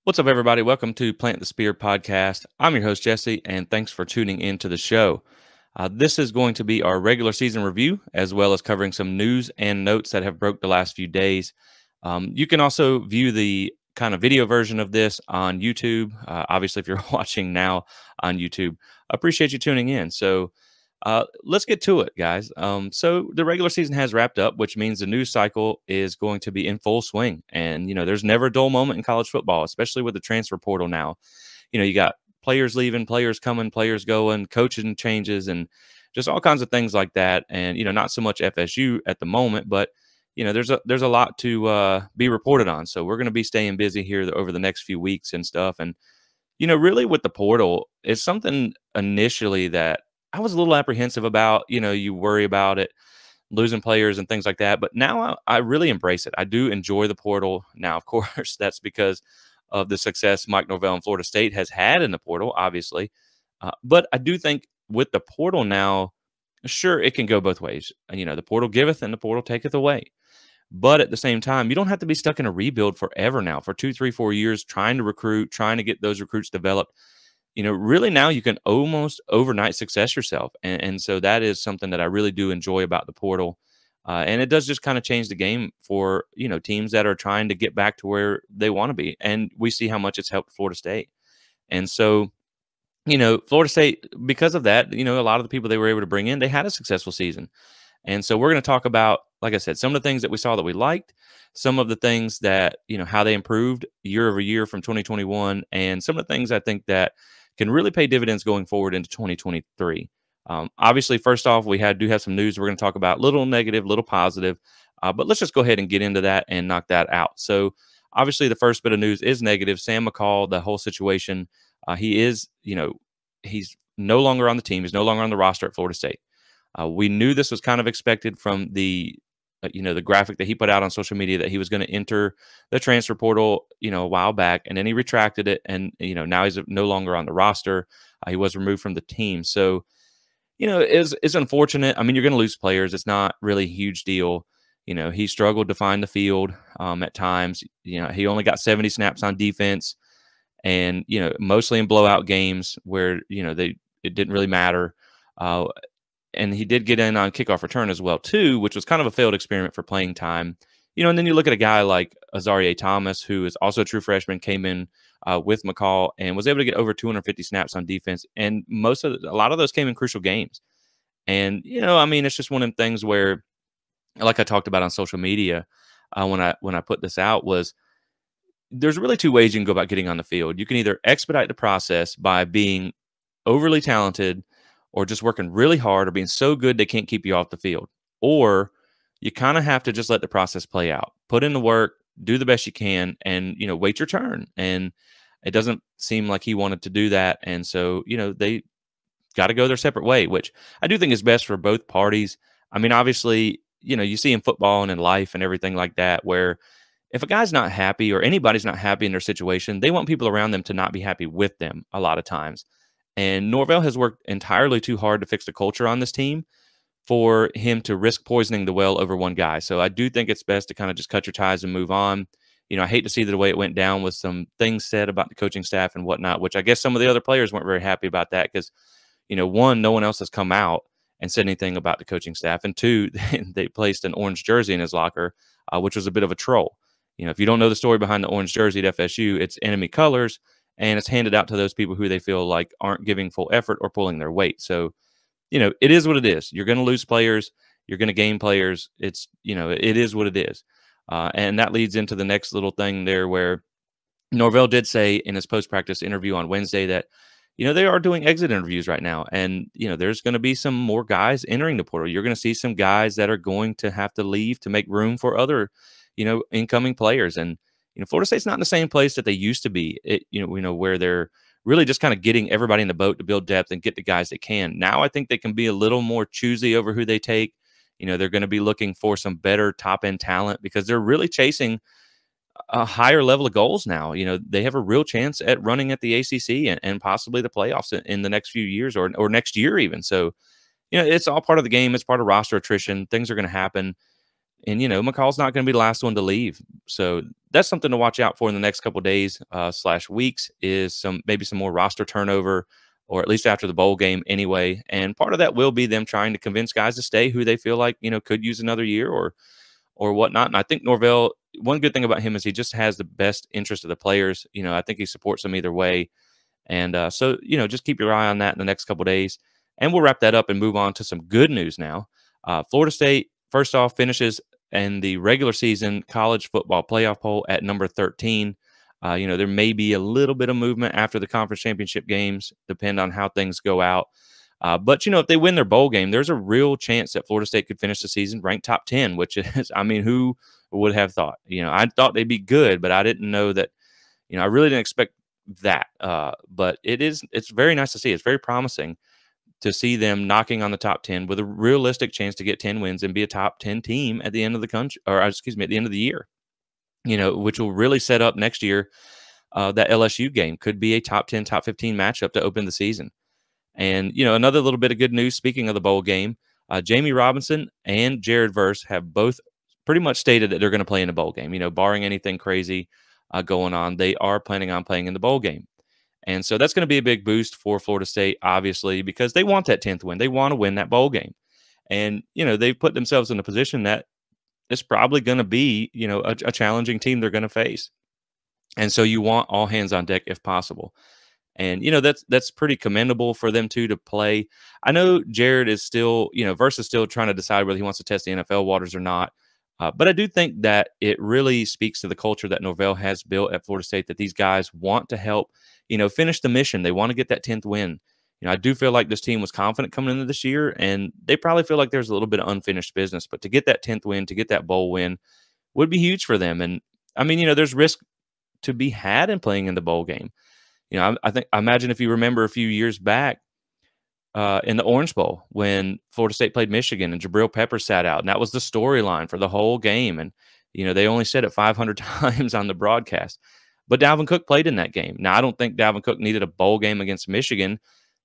What's up, everybody? Welcome to Plant the Spear podcast. I'm your host, Jesse, and thanks for tuning into the show. This is going to be our regular season review, as well as covering some news and notes that have broke the last few days. You can also view the kind of video version of this on YouTube. Obviously, if you're watching now on YouTube, appreciate you tuning in. So let's get to it, guys. So the regular season has wrapped up, which means the news cycle is going to be in full swing. And, there's never a dull moment in college football, especially with the transfer portal now. You got players leaving, players coming, players going, coaching changes, and just all kinds of things like that. And, not so much FSU at the moment, but, there's a lot to be reported on. So we're going to be staying busy here over the next few weeks and stuff. And, really with the portal, it's something initially that I was a little apprehensive about. You worry about it, losing players and things like that. But now I really embrace it. I do enjoy the portal. Now, of course, that's because of the success Mike Norvell and Florida State has had in the portal, obviously. But I do think with the portal now, sure, it can go both ways. The portal giveth and the portal taketh away. But at the same time, you don't have to be stuck in a rebuild forever now for 2, 3, 4 years trying to recruit, trying to get those recruits developed. Really now you can almost overnight success yourself. And so that is something that I really do enjoy about the portal. And it does just kind of change the game for, teams that are trying to get back to where they want to be. And we see how much it's helped Florida State. And so, Florida State, because of that, a lot of the people they were able to bring in, they had a successful season. And so we're going to talk about, like I said, some of the things that we saw that we liked, some of the things that, how they improved year over year from 2021, and some of the things I think that can really pay dividends going forward into 2023. Obviously, first off, we do have some news we're going to talk about, little negative, little positive, but let's just go ahead and get into that and knock that out. So obviously the first bit of news is negative. Sam McCall, the whole situation, he is, he's no longer on the team. He's no longer on the roster at Florida State. We knew this was kind of expected from the graphic that he put out on social media that he was going to enter the transfer portal, a while back, and then he retracted it. And, now he's no longer on the roster. He was removed from the team. So, it's unfortunate. I mean, you're going to lose players. It's not really a huge deal. He struggled to find the field at times. He only got 70 snaps on defense and, mostly in blowout games where, it didn't really matter. And he did get in on kickoff return as well, too, which was kind of a failed experiment for playing time. And then you look at a guy like Azareye'h Thomas, who is also a true freshman, came in with McCall and was able to get over 250 snaps on defense. And a lot of those came in crucial games. And, it's just one of them things where, like I talked about on social media when I put this out, was there's really two ways you can go about getting on the field. You can either expedite the process by being overly talented or just working really hard or being so good they can't keep you off the field. Or you kind of have to just let the process play out. Put in the work, do the best you can, and, wait your turn. And it doesn't seem like he wanted to do that. And so, they got to go their separate way, which I do think is best for both parties. I mean, obviously, you see in football and in life and everything like that, where if a guy's not happy or anybody's not happy in their situation, they want people around them to not be happy with them a lot of times. And Norvell has worked entirely too hard to fix the culture on this team for him to risk poisoning the well over one guy. So I do think it's best to kind of just cut your ties and move on. I hate to see the way it went down with some things said about the coaching staff and whatnot, which I guess some of the other players weren't very happy about that because, one, no one else has come out and said anything about the coaching staff. And two, they placed an orange jersey in his locker, which was a bit of a troll. If you don't know the story behind the orange jersey at FSU, it's enemy colors. And it's handed out to those people who they feel like aren't giving full effort or pulling their weight. So, it is what it is. You're going to lose players. You're going to gain players. It's, it is what it is. And that leads into the next little thing there where Norvell did say in his post-practice interview on Wednesday that, they are doing exit interviews right now. And, there's going to be some more guys entering the portal. You're going to see some guys that are going to have to leave to make room for other, incoming players. And, Florida State's not in the same place that they used to be, where they're really just kind of getting everybody in the boat to build depth and get the guys they can. Now I think they can be a little more choosy over who they take. They're going to be looking for some better top-end talent because they're really chasing a higher level of goals now. They have a real chance at running at the ACC and possibly the playoffs in the next few years or next year even. So, it's all part of the game. It's part of roster attrition. Things are going to happen. And, McCall's not going to be the last one to leave. So that's something to watch out for in the next couple of days slash weeks is maybe some more roster turnover, or at least after the bowl game anyway. And part of that will be them trying to convince guys to stay who they feel like, could use another year or whatnot. And I think Norvell, one good thing about him is he just has the best interest of the players. I think he supports them either way. And so, just keep your eye on that in the next couple of days. And we'll wrap that up and move on to some good news now. Florida State, first off, finishes in the regular season college football playoff poll at number 13. There may be a little bit of movement after the conference championship games, depend on how things go out. But, if they win their bowl game, there's a real chance that Florida State could finish the season ranked top 10, which is, who would have thought? I thought they'd be good, but I didn't know that, I really didn't expect that. But it's very nice to see. It's very promising to see them knocking on the top 10 with a realistic chance to get 10 wins and be a top 10 team at the end of the country, or excuse me, at the end of the year, which will really set up next year. That LSU game could be a top 10, top 15 matchup to open the season. And, another little bit of good news, speaking of the bowl game, Jamie Robinson and Jared Verse have both pretty much stated that they're going to play in a bowl game, barring anything crazy going on. They are planning on playing in the bowl game. And so that's going to be a big boost for Florida State, obviously, because they want that 10th win. They want to win that bowl game. And, they've put themselves in a position that it's probably going to be, a challenging team they're going to face. And so you want all hands on deck if possible. And, that's pretty commendable for them to play. I know Jared is still, Verse is still trying to decide whether he wants to test the NFL waters or not. But I do think that it really speaks to the culture that Norvell has built at Florida State, that these guys want to help, finish the mission. They want to get that 10th win. I do feel like this team was confident coming into this year, and they probably feel like there's a little bit of unfinished business. But to get that 10th win, to get that bowl win would be huge for them. And, there's risk to be had in playing in the bowl game. I imagine if you remember a few years back in the Orange Bowl when Florida State played Michigan and Jabril Peppers sat out, and that was the storyline for the whole game. And, they only said it 500 times on the broadcast. But Dalvin Cook played in that game. Now, I don't think Dalvin Cook needed a bowl game against Michigan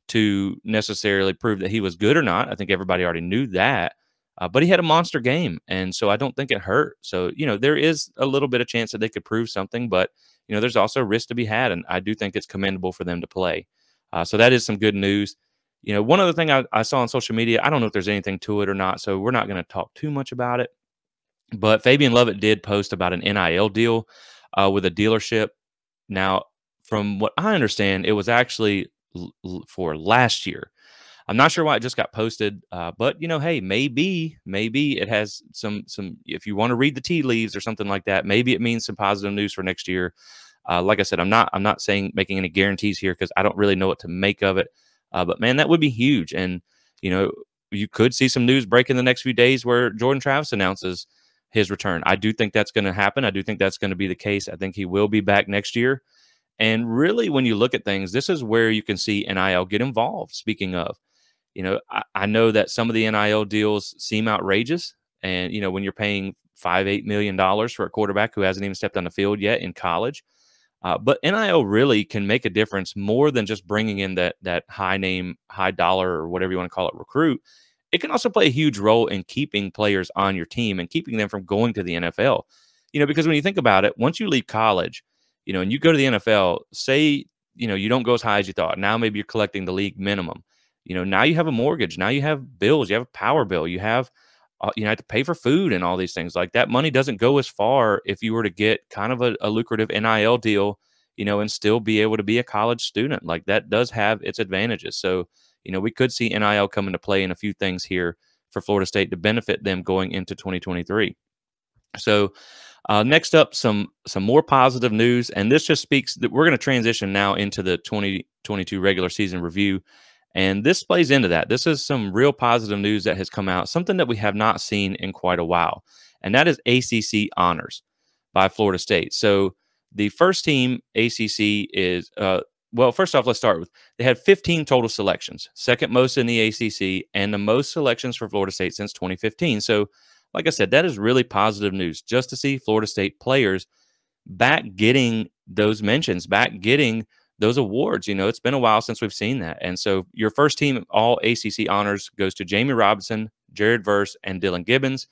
to necessarily prove that he was good or not. I think everybody already knew that. But he had a monster game, and so I don't think it hurt. So, there is a little bit of chance that they could prove something, but, there's also risk to be had, and I do think it's commendable for them to play. So that is some good news. One other thing I saw on social media, I don't know if there's anything to it or not, so we're not going to talk too much about it, but Fabian Lovett did post about an NIL deal with a dealership. Now, from what I understand, it was actually for last year. I'm not sure why it just got posted, but hey, maybe it has some. If you want to read the tea leaves or something like that, maybe it means some positive news for next year. Like I said, I'm not saying making any guarantees here because I don't really know what to make of it. But man, that would be huge, and you could see some news break in the next few days where Jordan Travis announces his return. I do think that's going to happen. I do think that's going to be the case. I think he will be back next year. And really, when you look at things, this is where you can see NIL get involved. Speaking of. I know that some of the NIL deals seem outrageous. And, when you're paying $5-8 million for a quarterback who hasn't even stepped on the field yet in college. But NIL really can make a difference more than just bringing in that high name, high dollar, or whatever you want to call it, recruit. It can also play a huge role in keeping players on your team and keeping them from going to the NFL. Because when you think about it, once you leave college, and you go to the NFL, say, you don't go as high as you thought. Now maybe you're collecting the league minimum. Now you have a mortgage. Now you have bills. You have a power bill. You have to pay for food and all these things. Like that money doesn't go as far if you were to get kind of a lucrative NIL deal, and still be able to be a college student. Like that does have its advantages. So, we could see NIL come into play in a few things here for Florida State to benefit them going into 2023. So next up, some more positive news. And this just speaks that we're going to transition now into the 2022 regular season review. And this plays into that. This is some real positive news that has come out, something that we have not seen in quite a while. And that is ACC honors by Florida State. So the first team ACC is, first off, let's start with, they had 15 total selections, second most in the ACC, and the most selections for Florida State since 2015. So like I said, that is really positive news just to see Florida State players back getting those mentions, back getting those awards. It's been a while since we've seen that. And so your first team all ACC honors goes to Jamie Robinson, Jared Verse, and Dylan Gibbons.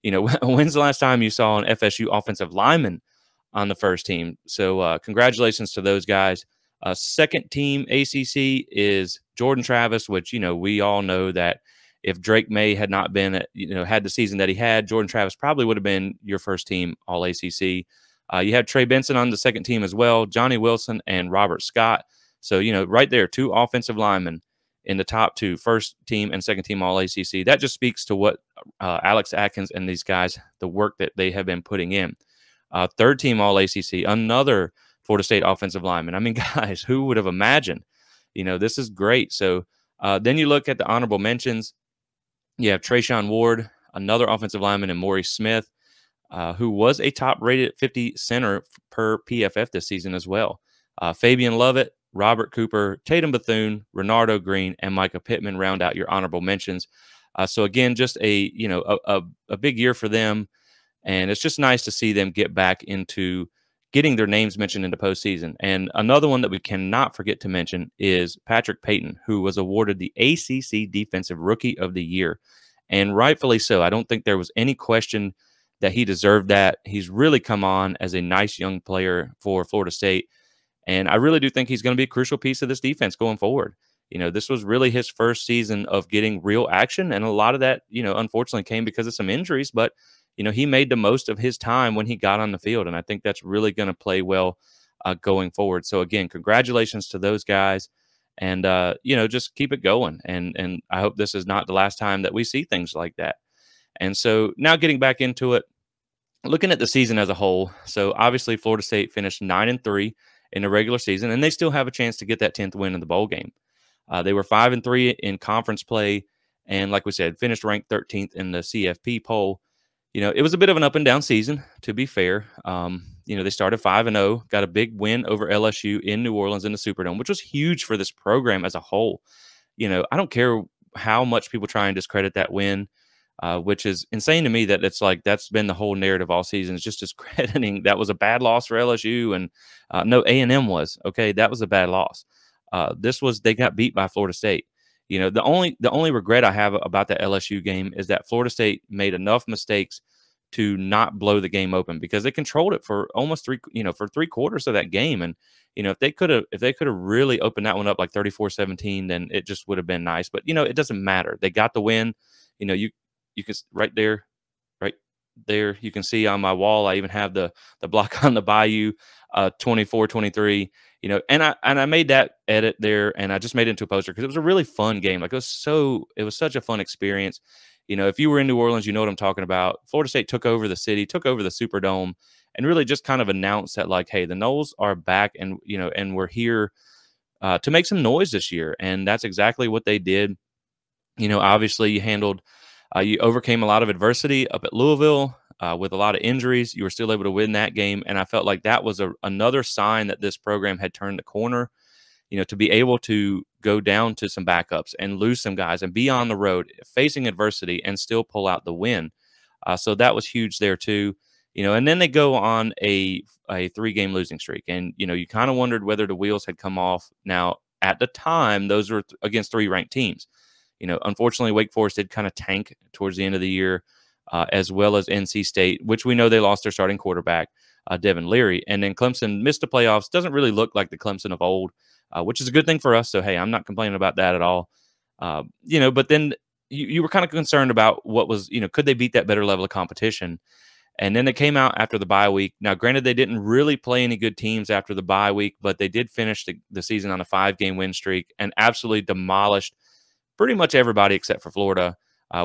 When's the last time you saw an FSU offensive lineman on the first team. So congratulations to those guys. Second team ACC is Jordan Travis, which, we all know that if Drake May had not been, had the season that he had, Jordan Travis probably would have been your first team All ACC. You have Trey Benson on the second team as well, Johnny Wilson and Robert Scott. So, right there, two offensive linemen in the top two, first team and second team All ACC. That just speaks to what Alex Atkins and these guys, the work that they have been putting in. Third team All ACC, another Florida State offensive lineman. I mean, guys, who would have imagined? This is great. So then you look at the honorable mentions. You have Trayshawn Ward, another offensive lineman, and Maurice Smith, who was a top-rated 50 center per PFF this season as well. Fabian Lovett, Robert Cooper, Tatum Bethune, Renardo Green, and Micah Pittman round out your honorable mentions. So again, just a big year for them, and it's just nice to see them get back into getting their names mentioned in the postseason. And another one that we cannot forget to mention is Patrick Payton, who was awarded the ACC Defensive Rookie of the Year, and rightfully so. I don't think there was any question that he deserved that. He's really come on as a nice young player for Florida State. And I really do think he's going to be a crucial piece of this defense going forward. This was really his first season of getting real action. And a lot of that, unfortunately came because of some injuries. But, he made the most of his time when he got on the field. And I think that's really going to play well going forward. So, again, congratulations to those guys. And, just keep it going. And I hope this is not the last time that we see things like that. And so now getting back into it, looking at the season as a whole. So obviously Florida State finished 9-3 in the regular season, and they still have a chance to get that 10th win in the bowl game. They were 5-3 in conference play, and like we said, finished ranked 13th in the CFP poll. It was a bit of an up and down season, to be fair. They started 5-0, got a big win over LSU in New Orleans in the Superdome, which was huge for this program as a whole. I don't care how much people try and discredit that win. Which is insane to me that it's like that's been the whole narrative all season. It's just discrediting that was a bad loss for LSU, and no, A&M was okay. That was a bad loss. They got beat by Florida State. The only regret I have about that LSU game is that Florida State made enough mistakes to not blow the game open, because they controlled it for almost three quarters of that game. And if they could have really opened that one up like 34-17, then it just would have been nice. But it doesn't matter. They got the win. You can right there, you can see on my wall, I even have the block on the Bayou, 24-23, and I made that edit there, and I just made it into a poster because it was a really fun game. Like it was such a fun experience. If you were in New Orleans, you know what I'm talking about. Florida State took over the city, took over the Superdome, and really just kind of announced that, like, hey, the Noles are back, and and we're here to make some noise this year. And that's exactly what they did. Obviously you overcame a lot of adversity up at Louisville with a lot of injuries. You were still able to win that game, and I felt like that was another sign that this program had turned the corner. To be able to go down to some backups and lose some guys and be on the road facing adversity and still pull out the win. So that was huge there too. And then they go on a 3-game losing streak, and you kind of wondered whether the wheels had come off. Now at the time, those were against 3 ranked teams. Unfortunately, Wake Forest did kind of tank towards the end of the year, as well as NC State, which we know they lost their starting quarterback, Devin Leary. And then Clemson missed the playoffs. Doesn't really look like the Clemson of old, which is a good thing for us. So, hey, I'm not complaining about that at all. But then you were kind of concerned about what was, could they beat that better level of competition? And then they came out after the bye week. Now, granted, they didn't really play any good teams after the bye week, but they did finish the season on a 5-game win streak and absolutely demolished pretty much everybody except for Florida,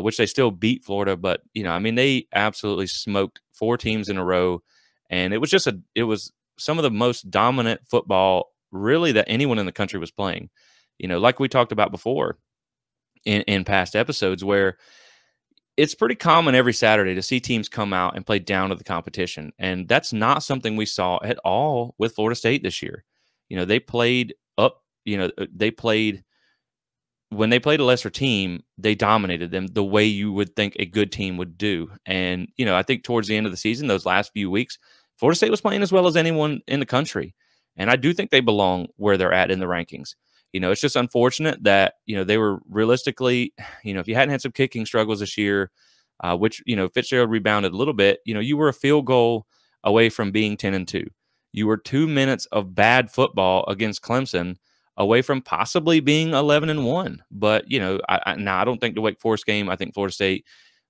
which they still beat Florida. But, they absolutely smoked 4 teams in a row. And it was some of the most dominant football really that anyone in the country was playing. Like we talked about before in past episodes, where it's pretty common every Saturday to see teams come out and play down to the competition. And that's not something we saw at all with Florida State this year. They played up, when they played a lesser team, they dominated them the way you would think a good team would do. And, I think towards the end of the season, those last few weeks, Florida State was playing as well as anyone in the country. And I do think they belong where they're at in the rankings. It's just unfortunate that, they were realistically, if you hadn't had some kicking struggles this year, which, Fitzgerald rebounded a little bit, you were a field goal away from being 10-2. You were 2 minutes of bad football against Clemson away from possibly being 11-1. But, I don't think the Wake Forest game, I think Florida State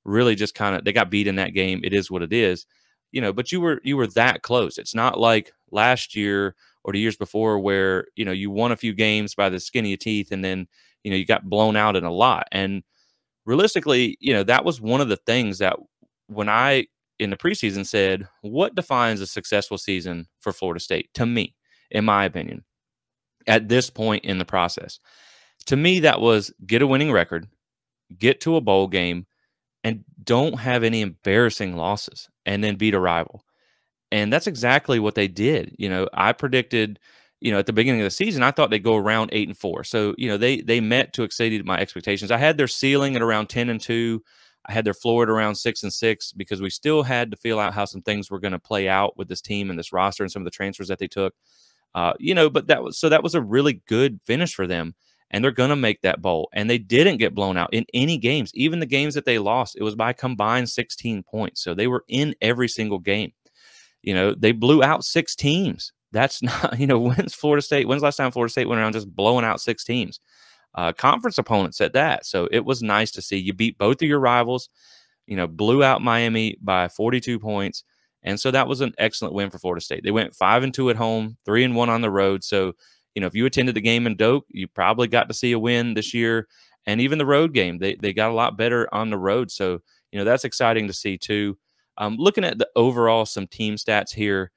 really just they got beat in that game. It is what it is. But you were that close. It's not like last year or the years before where, you won a few games by the skin of your teeth and then, you got blown out in a lot. And realistically, that was one of the things that when I in the preseason said, what defines a successful season for Florida State? To me, in my opinion, at this point in the process, to me, that was get a winning record, get to a bowl game, and don't have any embarrassing losses, and then beat a rival. And that's exactly what they did. I predicted, at the beginning of the season, I thought they'd go around 8-4. So, they met to exceeded my expectations. I had their ceiling at around 10-2. I had their floor at around 6-6 because we still had to feel out how some things were going to play out with this team and this roster and some of the transfers that they took. But that was a really good finish for them. And they're going to make that bowl. And they didn't get blown out in any games. Even the games that they lost, it was by combined 16 points. So they were in every single game. They blew out 6 teams. That's not, when's the last time Florida State went around just blowing out 6 teams? Conference opponents at that. So it was nice to see you beat both of your rivals, blew out Miami by 42 points. And so that was an excellent win for Florida State. They went 5-2 at home, 3-1 on the road. So, if you attended the game in Doak, you probably got to see a win this year. And even the road game, they got a lot better on the road. So, that's exciting to see too. Looking at the overall, some team stats here,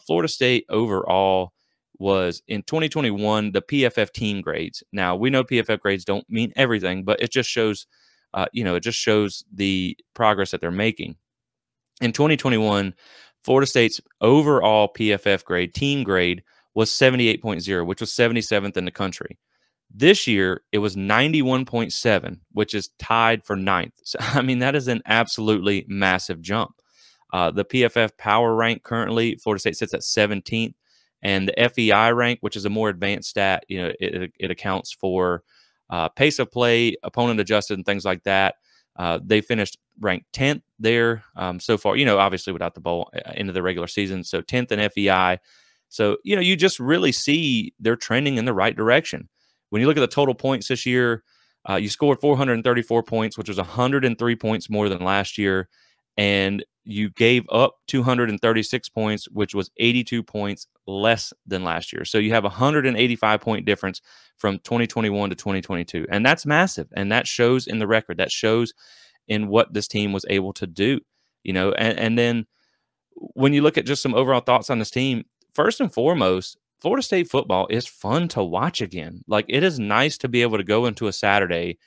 Florida State overall was in 2021, the PFF team grades. Now, we know PFF grades don't mean everything, but it just shows, the progress that they're making. In 2021, Florida State's overall PFF grade, team grade, was 78.0, which was 77th in the country. This year, it was 91.7, which is tied for 9th. So, that is an absolutely massive jump. The PFF power rank currently, Florida State sits at 17th. And the FEI rank, which is a more advanced stat, it accounts for pace of play, opponent adjusted, and things like that. They finished ranked 10th there so far, obviously without the bowl into the regular season. So 10th in FEI. So, you just really see they're trending in the right direction. When you look at the total points this year, you scored 434 points, which was 103 points more than last year. And you gave up 236 points, which was 82 points less than last year. So you have a 185-point difference from 2021 to 2022. And that's massive. And that shows in the record. That shows in what this team was able to do. And then when you look at just some overall thoughts on this team, first and foremost, Florida State football is fun to watch again. Like, it is nice to be able to go into a Saturday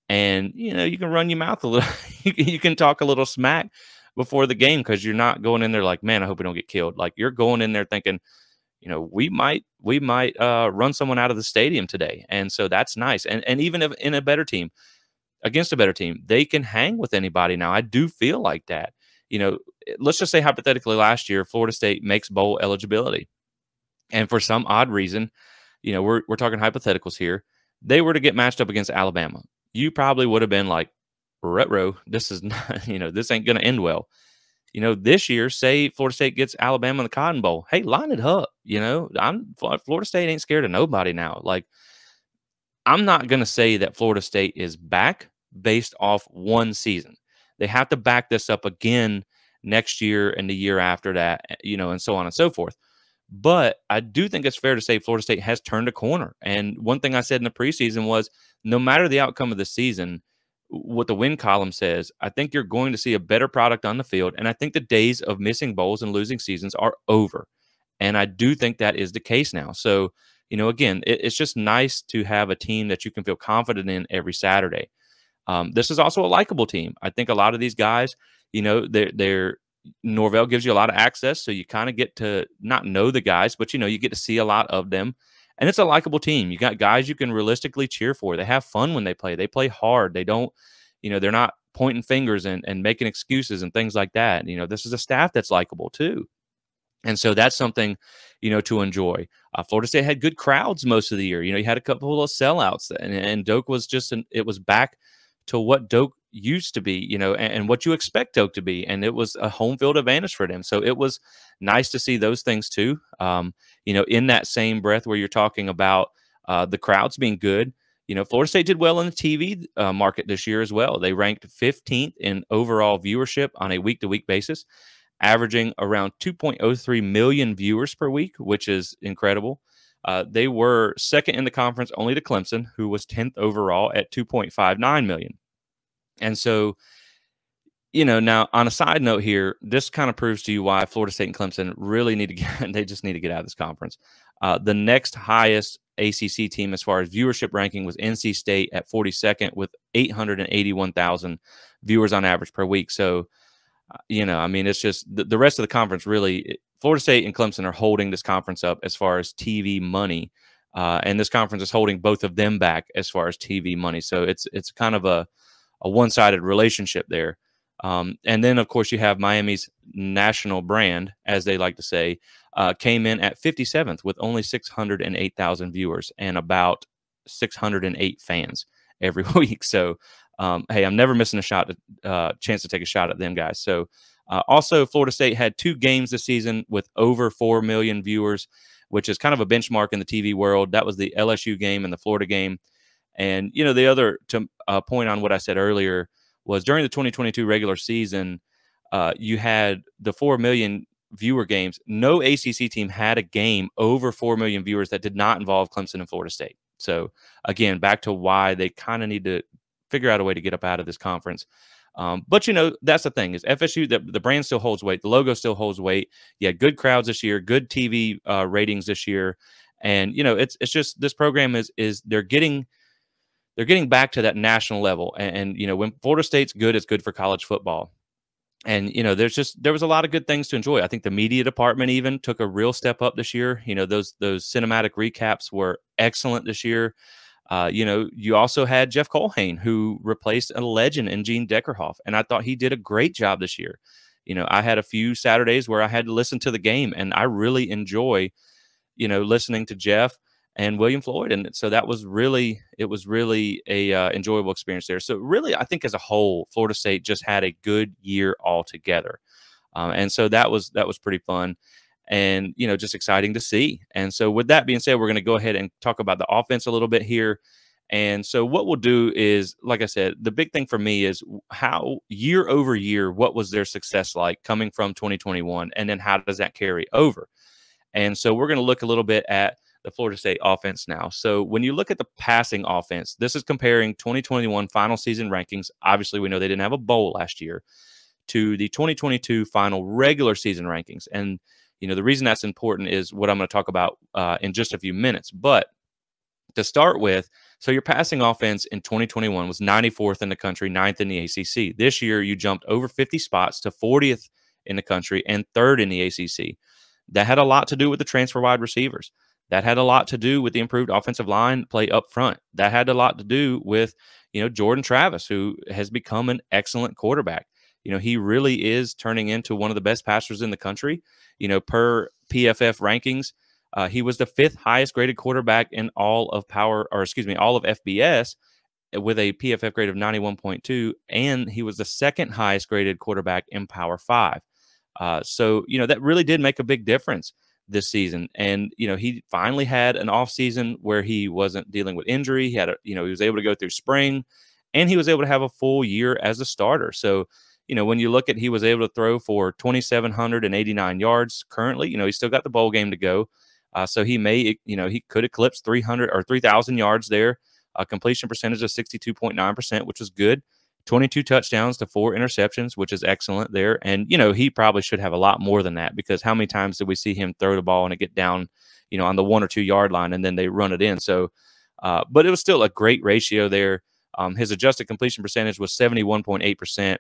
and, you can run your mouth a little. You can talk a little smack before the game because you're not going in there like, man, I hope we don't get killed. Like, you're going in there thinking, we might run someone out of the stadium today. And so that's nice. And even if in a better team, against a better team, they can hang with anybody now. I do feel like that. Let's just say hypothetically last year, Florida State makes bowl eligibility. And for some odd reason, we're talking hypotheticals here, they were to get matched up against Alabama. You probably would have been like, retro, this is not, this ain't going to end well. This year, say Florida State gets Alabama in the Cotton Bowl. Hey, line it up. Florida State ain't scared of nobody now. Like, I'm not going to say that Florida State is back based off one season. They have to back this up again next year and the year after that, and so on and so forth. But I do think it's fair to say Florida State has turned a corner. And one thing I said in the preseason was, no matter the outcome of the season, what the win column says, I think you're going to see a better product on the field. And I think the days of missing bowls and losing seasons are over. And I do think that is the case now. So, again, it's just nice to have a team that you can feel confident in every Saturday. This is also a likable team. I think a lot of these guys, they're Norvell gives you a lot of access, so you kind of get to not know the guys, but you get to see a lot of them. And it's a likable team. You got guys you can realistically cheer for. They have fun when they play. They play hard. They don't, they're not pointing fingers and making excuses and things like that. This is a staff that's likable too. And so that's something, to enjoy. Florida State had good crowds most of the year. You had a couple of sellouts, and Doak was it was back to what Doak used to be, and what you expect Doak to be. And it was a home field advantage for them. So it was nice to see those things too. In that same breath where you're talking about the crowds being good, Florida State did well in the TV market this year as well. They ranked 15th in overall viewership on a week-to-week basis, averaging around 2.03 million viewers per week, which is incredible. They were second in the conference only to Clemson, who was 10th overall at 2.59 million. And so, now on a side note here, this kind of proves to you why Florida State and Clemson really need to they just need to get out of this conference. The next highest ACC team as far as viewership ranking was NC State at 42nd with 881,000 viewers on average per week. So, it's just the rest of the conference really. Florida State and Clemson are holding this conference up as far as TV money, and this conference is holding both of them back as far as TV money. So it's kind of a one-sided relationship there. And then, of course, you have Miami's national brand, as they like to say, came in at 57th with only 608,000 viewers and about 608 fans every week. So, hey, I'm never missing a chance to take a shot at them guys. So, also, Florida State had 2 games this season with over 4 million viewers, which is kind of a benchmark in the TV world. That was the LSU game and the Florida game. And, the other point on what I said earlier was during the 2022 regular season, you had the 4 million viewer games. No ACC team had a game over 4 million viewers that did not involve Clemson and Florida State. So, again, back to why they kind of need to figure out a way to get up out of this conference. But, that's the thing is FSU, the brand still holds weight. The logo still holds weight. Yeah, good crowds this year, good TV ratings this year. And, it's just this program is they're getting back to that national level. And when Florida State's good, it's good for college football. And, there was a lot of good things to enjoy. I think the media department even took a real step up this year. Those cinematic recaps were excellent this year. You also had Jeff Colhane, who replaced a legend in Gene Deckerhoff, and I thought he did a great job this year. I had a few Saturdays where I had to listen to the game, and I really enjoy, listening to Jeff and William Floyd, and so it was really a enjoyable experience there. So really, I think as a whole, Florida State just had a good year altogether, and so that was pretty fun. And, just exciting to see. And so with that being said, we're going to go ahead and talk about the offense a little bit here. And so what we'll do is, like I said, the big thing for me is how year over year, what was their success like coming from 2021? And then how does that carry over? And so we're going to look a little bit at the Florida State offense now. So when you look at the passing offense, this is comparing 2021 final season rankings. Obviously, we know they didn't have a bowl last year, to the 2022 final regular season rankings. And the reason that's important is what I'm going to talk about in just a few minutes. But to start with, so your passing offense in 2021 was 94th in the country, 9th in the ACC. This year, you jumped over 50 spots to 40th in the country and 3rd in the ACC. That had a lot to do with the transfer wide receivers. That had a lot to do with the improved offensive line play up front. That had a lot to do with, Jordan Travis, who has become an excellent quarterback. He really is turning into one of the best passers in the country. Per PFF rankings, he was the 5th highest graded quarterback in all of FBS with a PFF grade of 91.2, and he was the 2nd highest graded quarterback in Power 5. So that really did make a big difference this season. And, he finally had an off season where he wasn't dealing with injury. He had he was able to go through spring, and he was able to have a full year as a starter. So, when you look at, he was able to throw for 2,789 yards currently. He's still got the bowl game to go. So he may, he could eclipse 300 or 3,000 yards there. A completion percentage of 62.9%, which is good. 22 touchdowns to 4 interceptions, which is excellent there. And, he probably should have a lot more than that, because how many times did we see him throw the ball and it get down, on the 1 or 2 yard line, and then they run it in. So, but it was still a great ratio there. His adjusted completion percentage was 71.8%.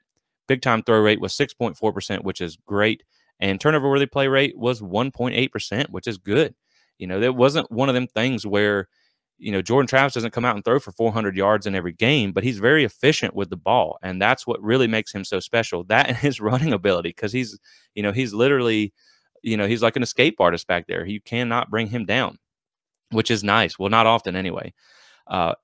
Big time throw rate was 6.4%, which is great. And turnover worthy play rate was 1.8%, which is good. There wasn't one of them things where, Jordan Travis doesn't come out and throw for 400 yards in every game, but he's very efficient with the ball. And that's what really makes him so special. That and his running ability, because he's literally, he's like an escape artist back there. You cannot bring him down, which is nice. Well, not often anyway.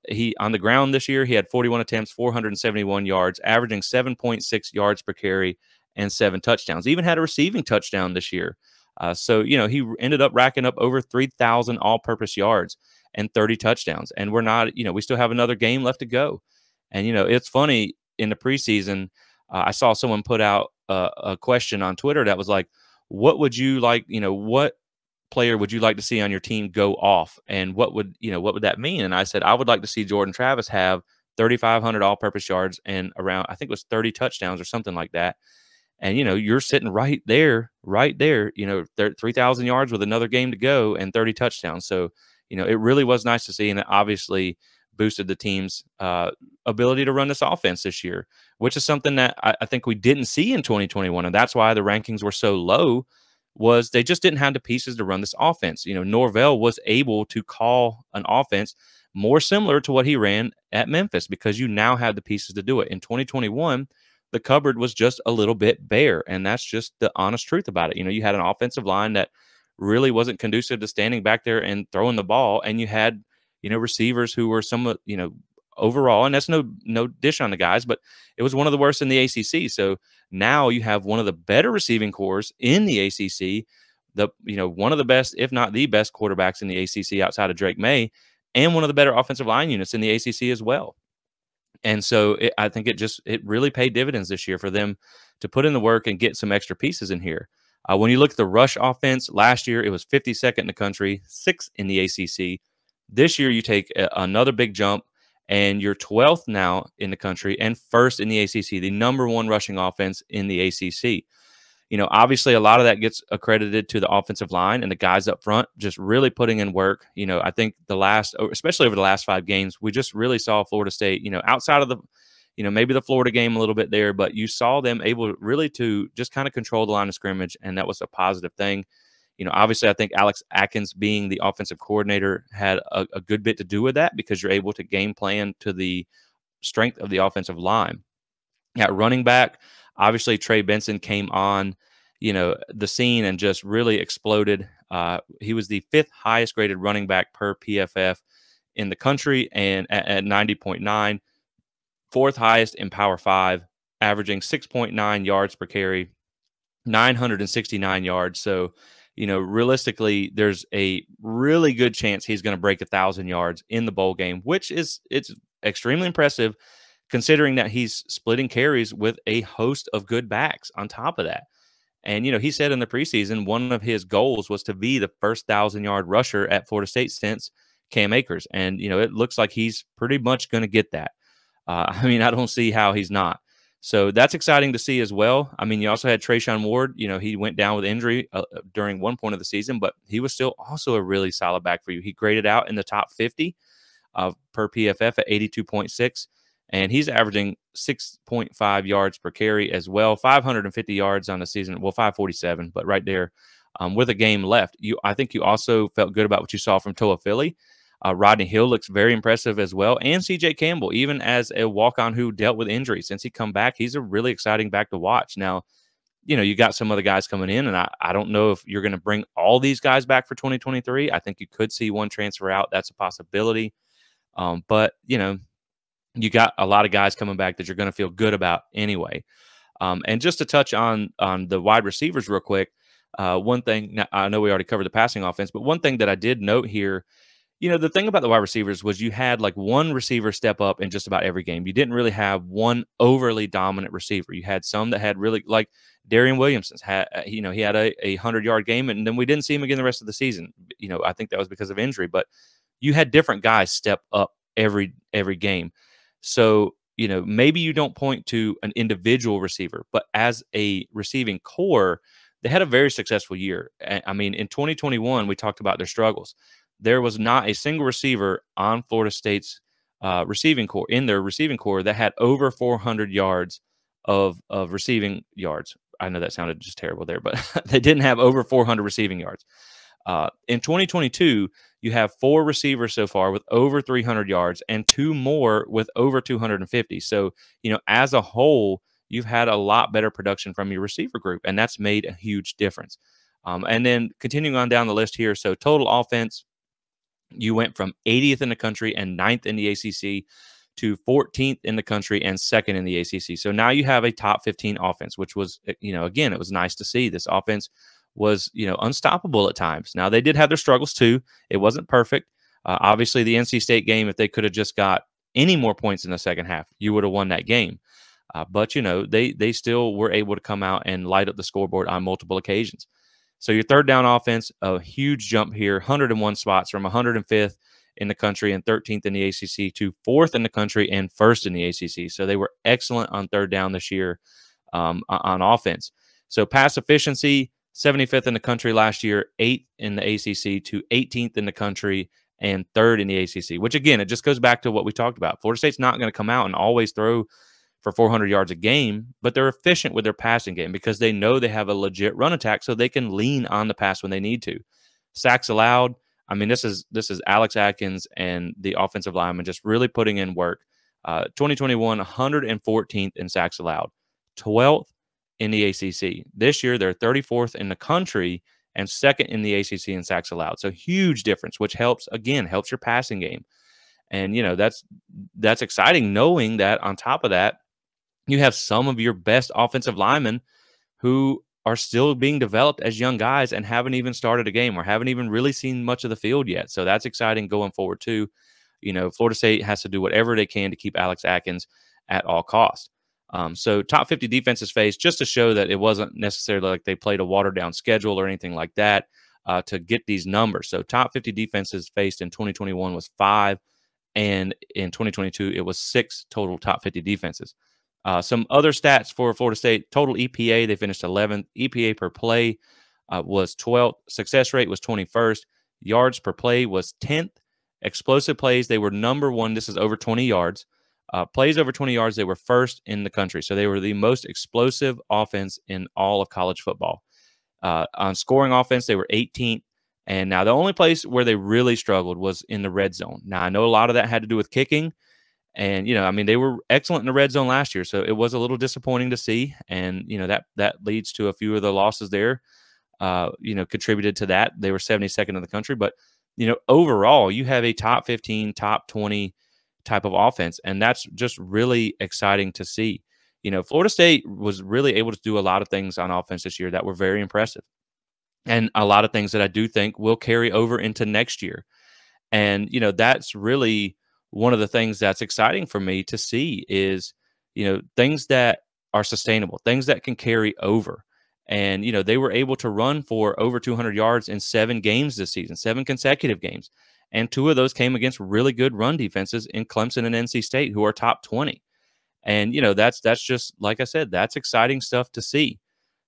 He on the ground this year, he had 41 attempts, 471 yards, averaging 7.6 yards per carry and 7 touchdowns. Even had a receiving touchdown this year. So, he ended up racking up over 3,000 all-purpose yards and 30 touchdowns. And we're not, we still have another game left to go. And, it's funny in the preseason, I saw someone put out a question on Twitter that was like, what would you like, what player would you like to see on your team go off? And what would that mean? And I said, I would like to see Jordan Travis have 3,500 all-purpose yards and around, I think it was 30 touchdowns or something like that. And, you're sitting right there, 3,000 yards with another game to go and 30 touchdowns. So, it really was nice to see. And it obviously boosted the team's ability to run this offense this year, which is something that I think we didn't see in 2021. And that's why the rankings were so low, was they just didn't have the pieces to run this offense. Norvell was able to call an offense more similar to what he ran at Memphis because you now have the pieces to do it. In 2021, the cupboard was just a little bit bare, and that's just the honest truth about it. You had an offensive line that really wasn't conducive to standing back there and throwing the ball, and you had, receivers who were somewhat, overall, and that's no dish on the guys, but it was one of the worst in the ACC. So now you have one of the better receiving cores in the ACC, one of the best, if not the best quarterbacks in the ACC outside of Drake May, and one of the better offensive line units in the ACC as well. And so I think it really paid dividends this year for them to put in the work and get some extra pieces in here. When you look at the rush offense, last year it was 52nd in the country, 6th in the ACC. This year you take another big jump, and you're 12th now in the country and 1st in the ACC, the number 1 rushing offense in the ACC. Obviously a lot of that gets accredited to the offensive line and the guys up front just really putting in work. I think especially over the last 5 games, we just really saw Florida State, outside of the, maybe the Florida game a little bit there, but you saw them able really to just kind of control the line of scrimmage, and that was a positive thing. Obviously I think Alex Atkins being the offensive coordinator had a good bit to do with that, because you're able to game plan to the strength of the offensive line. At running back, obviously Trey Benson came on, the scene and just really exploded. He was the 5th highest graded running back per PFF in the country, and at 90.9, 4th highest in Power 5, averaging 6.9 yards per carry, 969 yards. So, realistically, there's a really good chance he's going to break 1,000 yards in the bowl game, which it's extremely impressive, considering that he's splitting carries with a host of good backs on top of that. And, he said in the preseason, one of his goals was to be the first 1,000-yard rusher at Florida State since Cam Akers. And, it looks like he's pretty much going to get that. I don't see how he's not. So that's exciting to see as well. You also had Trayshawn Ward. He went down with injury during one point of the season, but he was still also a really solid back for you. He graded out in the top 50 per PFF at 82.6. And he's averaging 6.5 yards per carry as well, 550 yards on the season. Well, 547, but right there with a game left. I think you also felt good about what you saw from Toa Philly. Rodney Hill looks very impressive as well. And C.J. Campbell, even as a walk-on who dealt with injury. Since he come back, he's a really exciting back to watch. Now, you got some other guys coming in, and I don't know if you're going to bring all these guys back for 2023. I think you could see one transfer out. That's a possibility. But, you got a lot of guys coming back that you're going to feel good about anyway. And just to touch on the wide receivers real quick, one thing, I know we already covered the passing offense, but one thing that I did note here, the thing about the wide receivers was you had like one receiver step up in just about every game. You didn't really have one overly dominant receiver. You had some that had really, like Darian Williamson had, he had a 100-yard game, and then we didn't see him again the rest of the season. I think that was because of injury, but you had different guys step up every game. So, maybe you don't point to an individual receiver, but as a receiving core, they had a very successful year. In 2021, we talked about their struggles. There was not a single receiver on Florida State's receiving core, in their receiving core, that had over 400 yards of receiving yards. I know that sounded just terrible there, but they didn't have over 400 receiving yards. In 2022, you have 4 receivers so far with over 300 yards and 2 more with over 250. So, as a whole, you've had a lot better production from your receiver group, and that's made a huge difference. And then continuing on down the list here, so total offense, You went from 80th in the country and ninth in the ACC to 14th in the country and second in the ACC. So now you have a top 15 offense, which was, again, it was nice to see. This offense was, unstoppable at times. Now they did have their struggles too. It wasn't perfect. Obviously, the NC State game, if they could have just got any more points in the second half, you would have won that game. But they still were able to come out and light up the scoreboard on multiple occasions. So your third down offense, a huge jump here, 101 spots from 105th in the country and 13th in the ACC to 4th in the country and 1st in the ACC. So they were excellent on third down this year on offense. So pass efficiency, 75th in the country last year, 8th in the ACC to 18th in the country and 3rd in the ACC, which again, it just goes back to what we talked about. Florida State's not going to come out and always throw for 400 yards a game, but they're efficient with their passing game because they know they have a legit run attack, so they can lean on the pass when they need to. Sacks allowed. I mean, this is Alex Atkins and the offensive lineman just really putting in work. 2021, 114th in sacks allowed, 12th in the ACC. This year, they're 34th in the country and 2nd in the ACC in sacks allowed. So huge difference, which helps your passing game. And, that's exciting knowing that on top of that, you have some of your best offensive linemen who are still being developed as young guys and haven't even started a game or haven't even really seen much of the field yet. So that's exciting going forward too. Florida State has to do whatever they can to keep Alex Atkins at all costs. So top 50 defenses faced, just to show that it wasn't necessarily like they played a watered down schedule or anything like that to get these numbers. So top 50 defenses faced in 2021 was 5, and in 2022 it was 6 total top 50 defenses. Some other stats for Florida State: total EPA, they finished 11th. EPA per play was 12th. Success rate was 21st. Yards per play was 10th. Explosive plays, they were number 1. This is over 20 yards. Plays over 20 yards, they were 1st in the country. So they were the most explosive offense in all of college football. On scoring offense, they were 18th. And now the only place where they really struggled was in the red zone. Now, I know a lot of that had to do with kicking. And, they were excellent in the red zone last year. So it was a little disappointing to see. And, that leads to a few of the losses there, contributed to that. They were 72nd in the country. But, overall, you have a top 15, top 20 type of offense. And that's just really exciting to see. Florida State was really able to do a lot of things on offense this year that were very impressive. And a lot of things that I do think will carry over into next year. And, that's really one of the things that's exciting for me to see is, things that are sustainable, things that can carry over. And, they were able to run for over 200 yards in 7 games this season, 7 consecutive games. And 2 of those came against really good run defenses in Clemson and NC State, who are top 20. And, that's just, like I said, that's exciting stuff to see.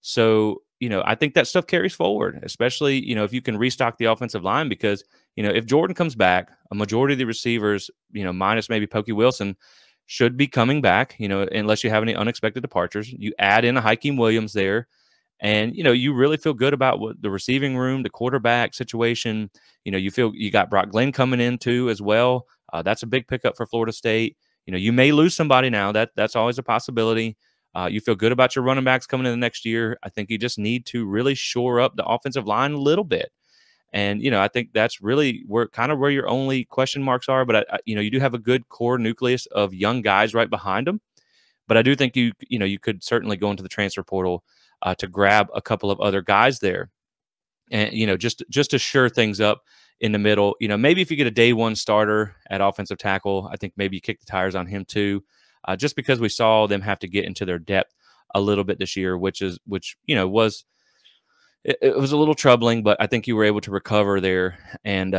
So, I think that stuff carries forward, especially, if you can restock the offensive line, because, if Jordan comes back, a majority of the receivers, minus maybe Pokey Wilson, should be coming back, unless you have any unexpected departures. You add in a Hakeem Williams there, and, you really feel good about what the receiving room, the quarterback situation. You feel you got Brock Glenn coming in too as well. That's a big pickup for Florida State. You may lose somebody now. That's always a possibility. You feel good about your running backs coming in the next year. I think you just need to really shore up the offensive line a little bit. And, I think that's really where your only question marks are. But, you do have a good core nucleus of young guys right behind them. But I do think you could certainly go into the transfer portal to grab a couple of other guys there. And, just to shore things up in the middle. Maybe if you get a day one starter at offensive tackle, I think maybe you kick the tires on him too. Just because we saw them have to get into their depth a little bit this year, which was it was a little troubling, but I think you were able to recover there and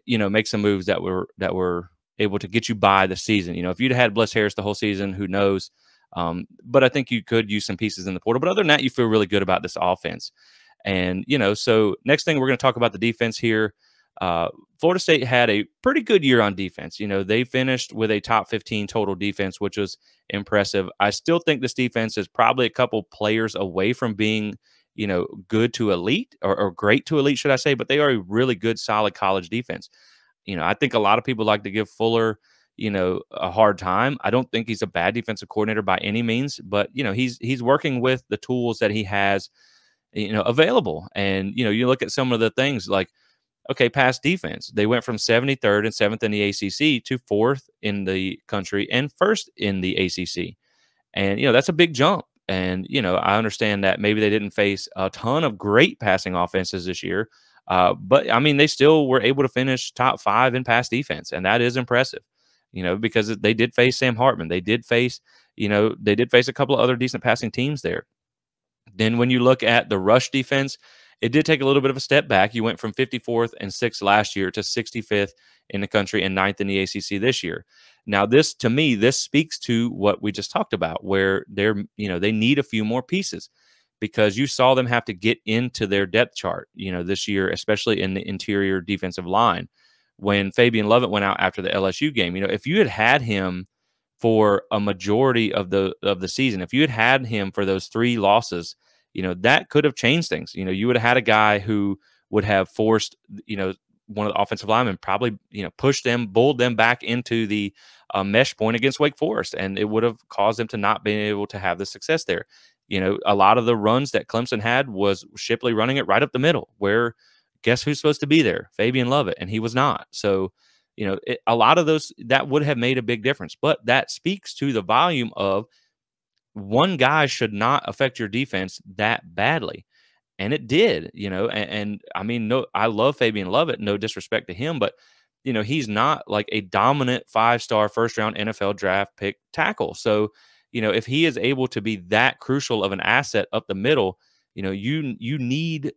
make some moves that were able to get you by the season. If you'd had Bless Harris the whole season, who knows? But I think you could use some pieces in the portal. But other than that, you feel really good about this offense. And so next thing we're going to talk about the defense here. Florida State had a pretty good year on defense. They finished with a top 15 total defense, which was impressive. I still think this defense is probably a couple players away from being, good to elite or great to elite, should I say, but they are a really good, solid college defense. I think a lot of people like to give Fuller, a hard time. I don't think he's a bad defensive coordinator by any means, but, he's working with the tools that he has, available. And, you look at some of the things like, Okay, pass defense. They went from 73rd and 7th in the ACC to 4th in the country and 1st in the ACC. And, that's a big jump. And, I understand that maybe they didn't face a ton of great passing offenses this year. But I mean, they still were able to finish top 5 in pass defense. And that is impressive, because they did face Sam Hartman. They did face a couple of other decent passing teams there. Then when you look at the rush defense, it did take a little bit of a step back. You went from 54th and 6th last year to 65th in the country and 9th in the ACC this year. Now, to me, this speaks to what we just talked about, where they need a few more pieces, because you saw them have to get into their depth chart, this year, especially in the interior defensive line. When Fabian Lovett went out after the LSU game, if you had him for a majority of the season, if you had him for those 3 losses, that could have changed things. You would have had a guy who would have forced, one of the offensive linemen probably, pushed them, bulled them back into the mesh point against Wake Forest, and it would have caused them to not be able to have the success there. A lot of the runs that Clemson had was Shipley running it right up the middle, where guess who's supposed to be there? Fabian Lovett, and he was not. So, a lot of those, that would have made a big difference. But that speaks to the volume of one guy should not affect your defense that badly. And it did, and I mean, no, I love Fabian Lovett, no disrespect to him, but he's not like a dominant 5-star first round NFL draft pick tackle. So, if he is able to be that crucial of an asset up the middle, you need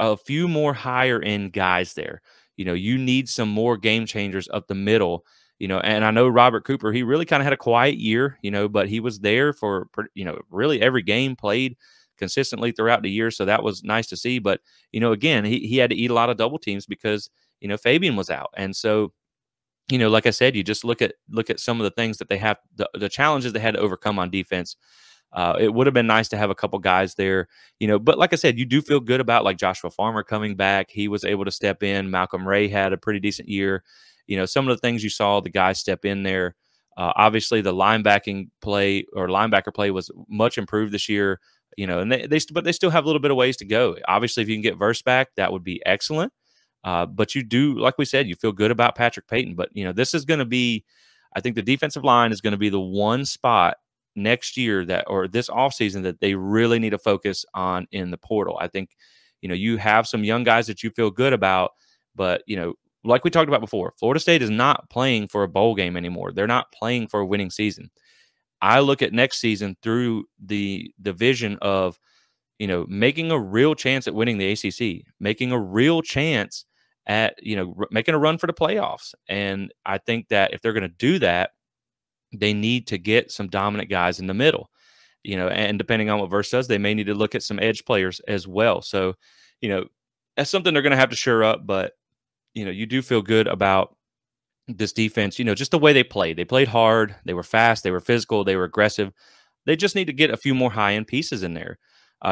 a few more higher end guys there. You need some more game changers up the middle. And I know Robert Cooper, he really kind of had a quiet year, but he was there for, really every game, played consistently throughout the year. So that was nice to see. But, again, he had to eat a lot of double teams because, Fabian was out. And so, like I said, you just look at some of the things that they have, the challenges they had to overcome on defense. It would have been nice to have a couple guys there, but like I said, you do feel good about like Joshua Farmer coming back. He was able to step in. Malcolm Ray had a pretty decent year. Some of the things you saw the guys step in there. Obviously, the linebacker play was much improved this year. And but they still have a little bit of ways to go. Obviously, if you can get Verse back, that would be excellent. But you do, like we said, you feel good about Patrick Payton. But this is going to be, I think the defensive line is going to be the one spot next year or this offseason that they really need to focus on in the portal. I think, you have some young guys that you feel good about, but, like we talked about before, Florida State is not playing for a bowl game anymore. They're not playing for a winning season. I look at next season through the vision of, making a real chance at winning the ACC, making a real chance at, making a run for the playoffs. And I think that if they're going to do that, they need to get some dominant guys in the middle, and depending on what Verse does, they may need to look at some edge players as well. So, that's something they're going to have to shore up, but, you do feel good about this defense, just the way they played. They played hard. They were fast. They were physical. They were aggressive. They just need to get a few more high-end pieces in there.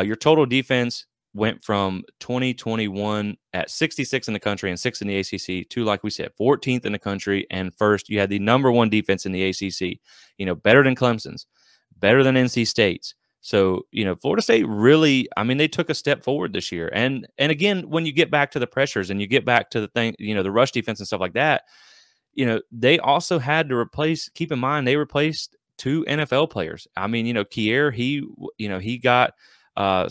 Your total defense went from 2021 at 66 in the country and 6th in the ACC to, like we said, 14th in the country and 1st. You had the number 1 defense in the ACC, better than Clemson's, better than NC State's. So, Florida State really, I mean, they took a step forward this year. And again, when you get back to the pressures and you get back to the thing, the rush defense and stuff like that, they also had to keep in mind, they replaced 2 NFL players. I mean, Kier, he got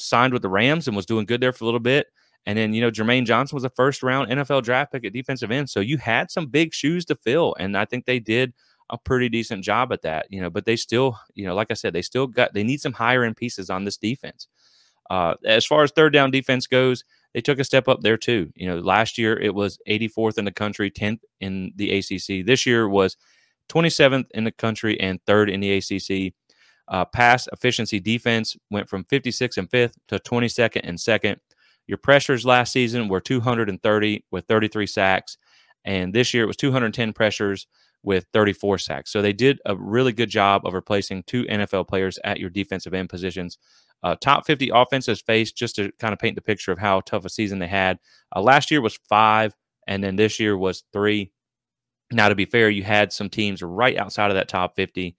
signed with the Rams and was doing good there for a little bit. And then, Jermaine Johnson was a first-round NFL draft pick at defensive end. So you had some big shoes to fill, and I think they did a pretty decent job at that. But they still, like I said, they need some higher-end pieces on this defense. As far as third down defense goes, they took a step up there too. Last year it was 84th in the country, 10th in the ACC. This year was 27th in the country and 3rd in the ACC. Pass efficiency defense went from 56th and 5th to 22nd and 2nd. Your pressures last season were 230 with 33 sacks, and this year it was 210 pressures with 34 sacks. So they did a really good job of replacing 2 NFL players at your defensive end positions. Top 50 offenses faced, just to kind of paint the picture of how tough a season they had. Last year was 5, and then this year was 3. Now, to be fair, you had some teams right outside of that top 50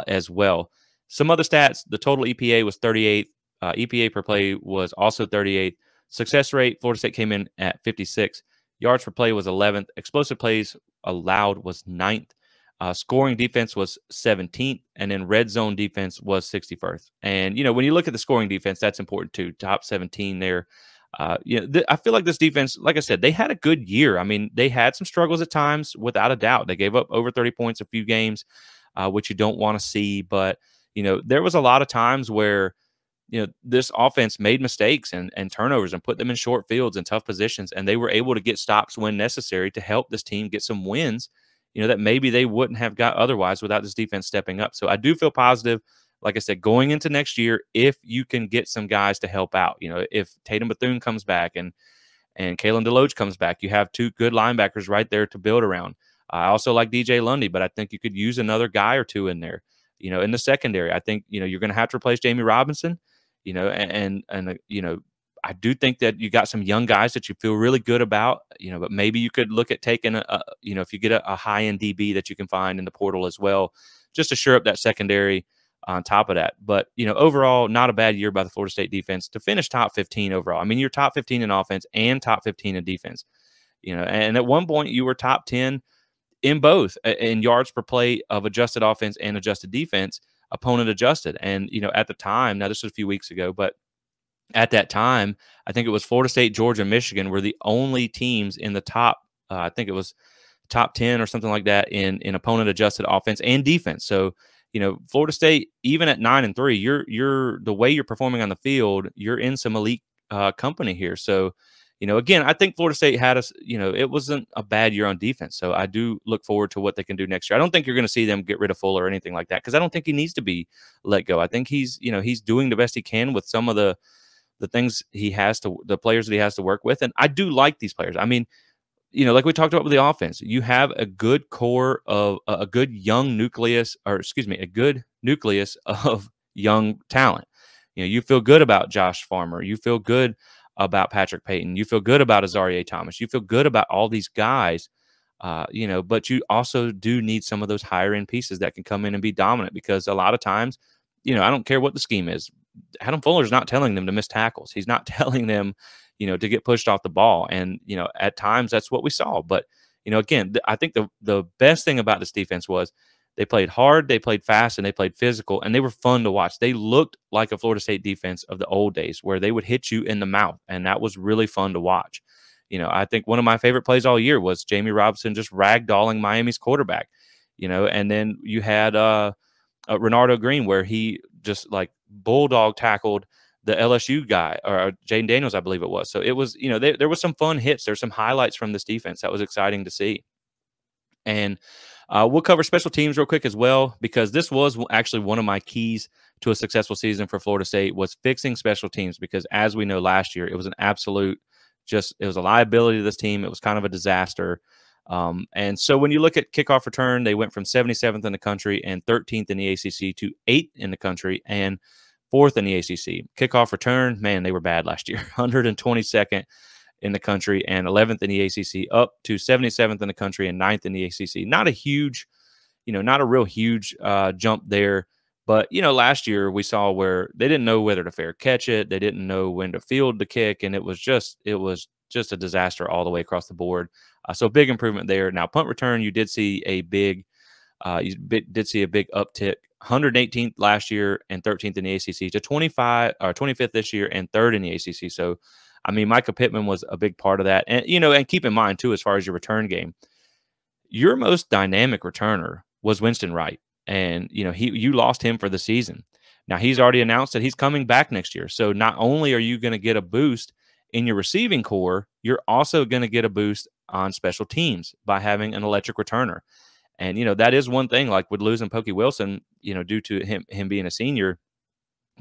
as well. Some other stats, the total EPA was 38th. EPA per play was also 38th. Success rate, Florida State came in at 56. Yards per play was 11th. Explosive plays allowed was 9th. Scoring defense was 17th, and then red zone defense was 61st. And, when you look at the scoring defense, that's important too. Top 17 there. I feel like this defense, like I said, they had a good year. I mean, they had some struggles at times, without a doubt. They gave up over 30 points a few games, which you don't want to see. But, there was a lot of times where, this offense made mistakes and turnovers and put them in short fields and tough positions, and they were able to get stops when necessary to help this team get some wins, that maybe they wouldn't have got otherwise without this defense stepping up. So I do feel positive, like I said, going into next year, if you can get some guys to help out. If Tatum Bethune comes back and Kalen DeLoach comes back, you have two good linebackers right there to build around. I also like DJ Lundy, but I think you could use another guy or two in there. In the secondary, I think, you're going to have to replace Jamie Robinson. I do think that you got some young guys that you feel really good about, but maybe you could look at taking if you get a high-end DB that you can find in the portal as well, just to shore up that secondary on top of that. But, overall, not a bad year by the Florida State defense to finish top 15 overall. I mean, you're top 15 in offense and top 15 in defense, and at one point you were top 10 in both in yards per play of adjusted offense and adjusted defense, opponent adjusted. And, at the time, now this was a few weeks ago, but at that time, I think it was Florida State, Georgia, Michigan were the only teams in the top, I think it was top 10 or something like that in opponent adjusted offense and defense. So, Florida State, even at 9-3, you're the way you're performing on the field, you're in some elite company here. So, again, I think Florida State had us, it wasn't a bad year on defense. So I do look forward to what they can do next year. I don't think you're going to see them get rid of Fuller or anything like that, because I don't think he needs to be let go. I think he's doing the best he can with some of the things the players that he has to work with. And I do like these players. I mean, like we talked about with the offense, you have a good core of a good young nucleus, a good nucleus of young talent. You feel good about Josh Farmer. You feel good about Patrick Payton. You feel good about Azarie Thomas. You feel good about all these guys, but you also do need some of those higher end pieces that can come in and be dominant, because a lot of times, I don't care what the scheme is. Adam Fuller's not telling them to miss tackles. He's not telling them, to get pushed off the ball. And, at times that's what we saw. But, again, I think the best thing about this defense was they played hard, they played fast, and they played physical, and they were fun to watch. They looked like a Florida State defense of the old days where they would hit you in the mouth, and that was really fun to watch. I think one of my favorite plays all year was Jamie Robinson just ragdolling Miami's quarterback, and then you had Renardo Green, where he just like bulldog tackled the LSU guy, or Jaden Daniels, I believe it was. So it was, there was some fun hits. There's some highlights from this defense that was exciting to see. And we'll cover special teams real quick as well, because this was actually one of my keys to a successful season for Florida State was fixing special teams, because as we know, last year it was an absolute it was a liability to this team. It was kind of a disaster. And so when you look at kickoff return, they went from 77th in the country and 13th in the ACC to 8th in the country and 4th in the ACC. Kickoff return, man, they were bad last year. 122nd in the country and 11th in the ACC, up to 77th in the country and 9th in the ACC. Not a huge, not a real huge jump there. But, last year we saw where they didn't know whether to fair catch it. They didn't know when to field the kick. And it was just a disaster all the way across the board. So big improvement there. Now, punt return, you did see a big uptick. 118th last year and 13th in the ACC to 25th this year and 3rd in the ACC. So, I mean, Micah Pittman was a big part of that. And, and keep in mind, too, as far as your return game, your most dynamic returner was Winston Wright. And, you lost him for the season. Now, he's already announced that he's coming back next year. So not only are you going to get a boost in your receiving core, you're also going to get a boost on special teams by having an electric returner. And, that is one thing, like with losing Pokey Wilson, due to him being a senior,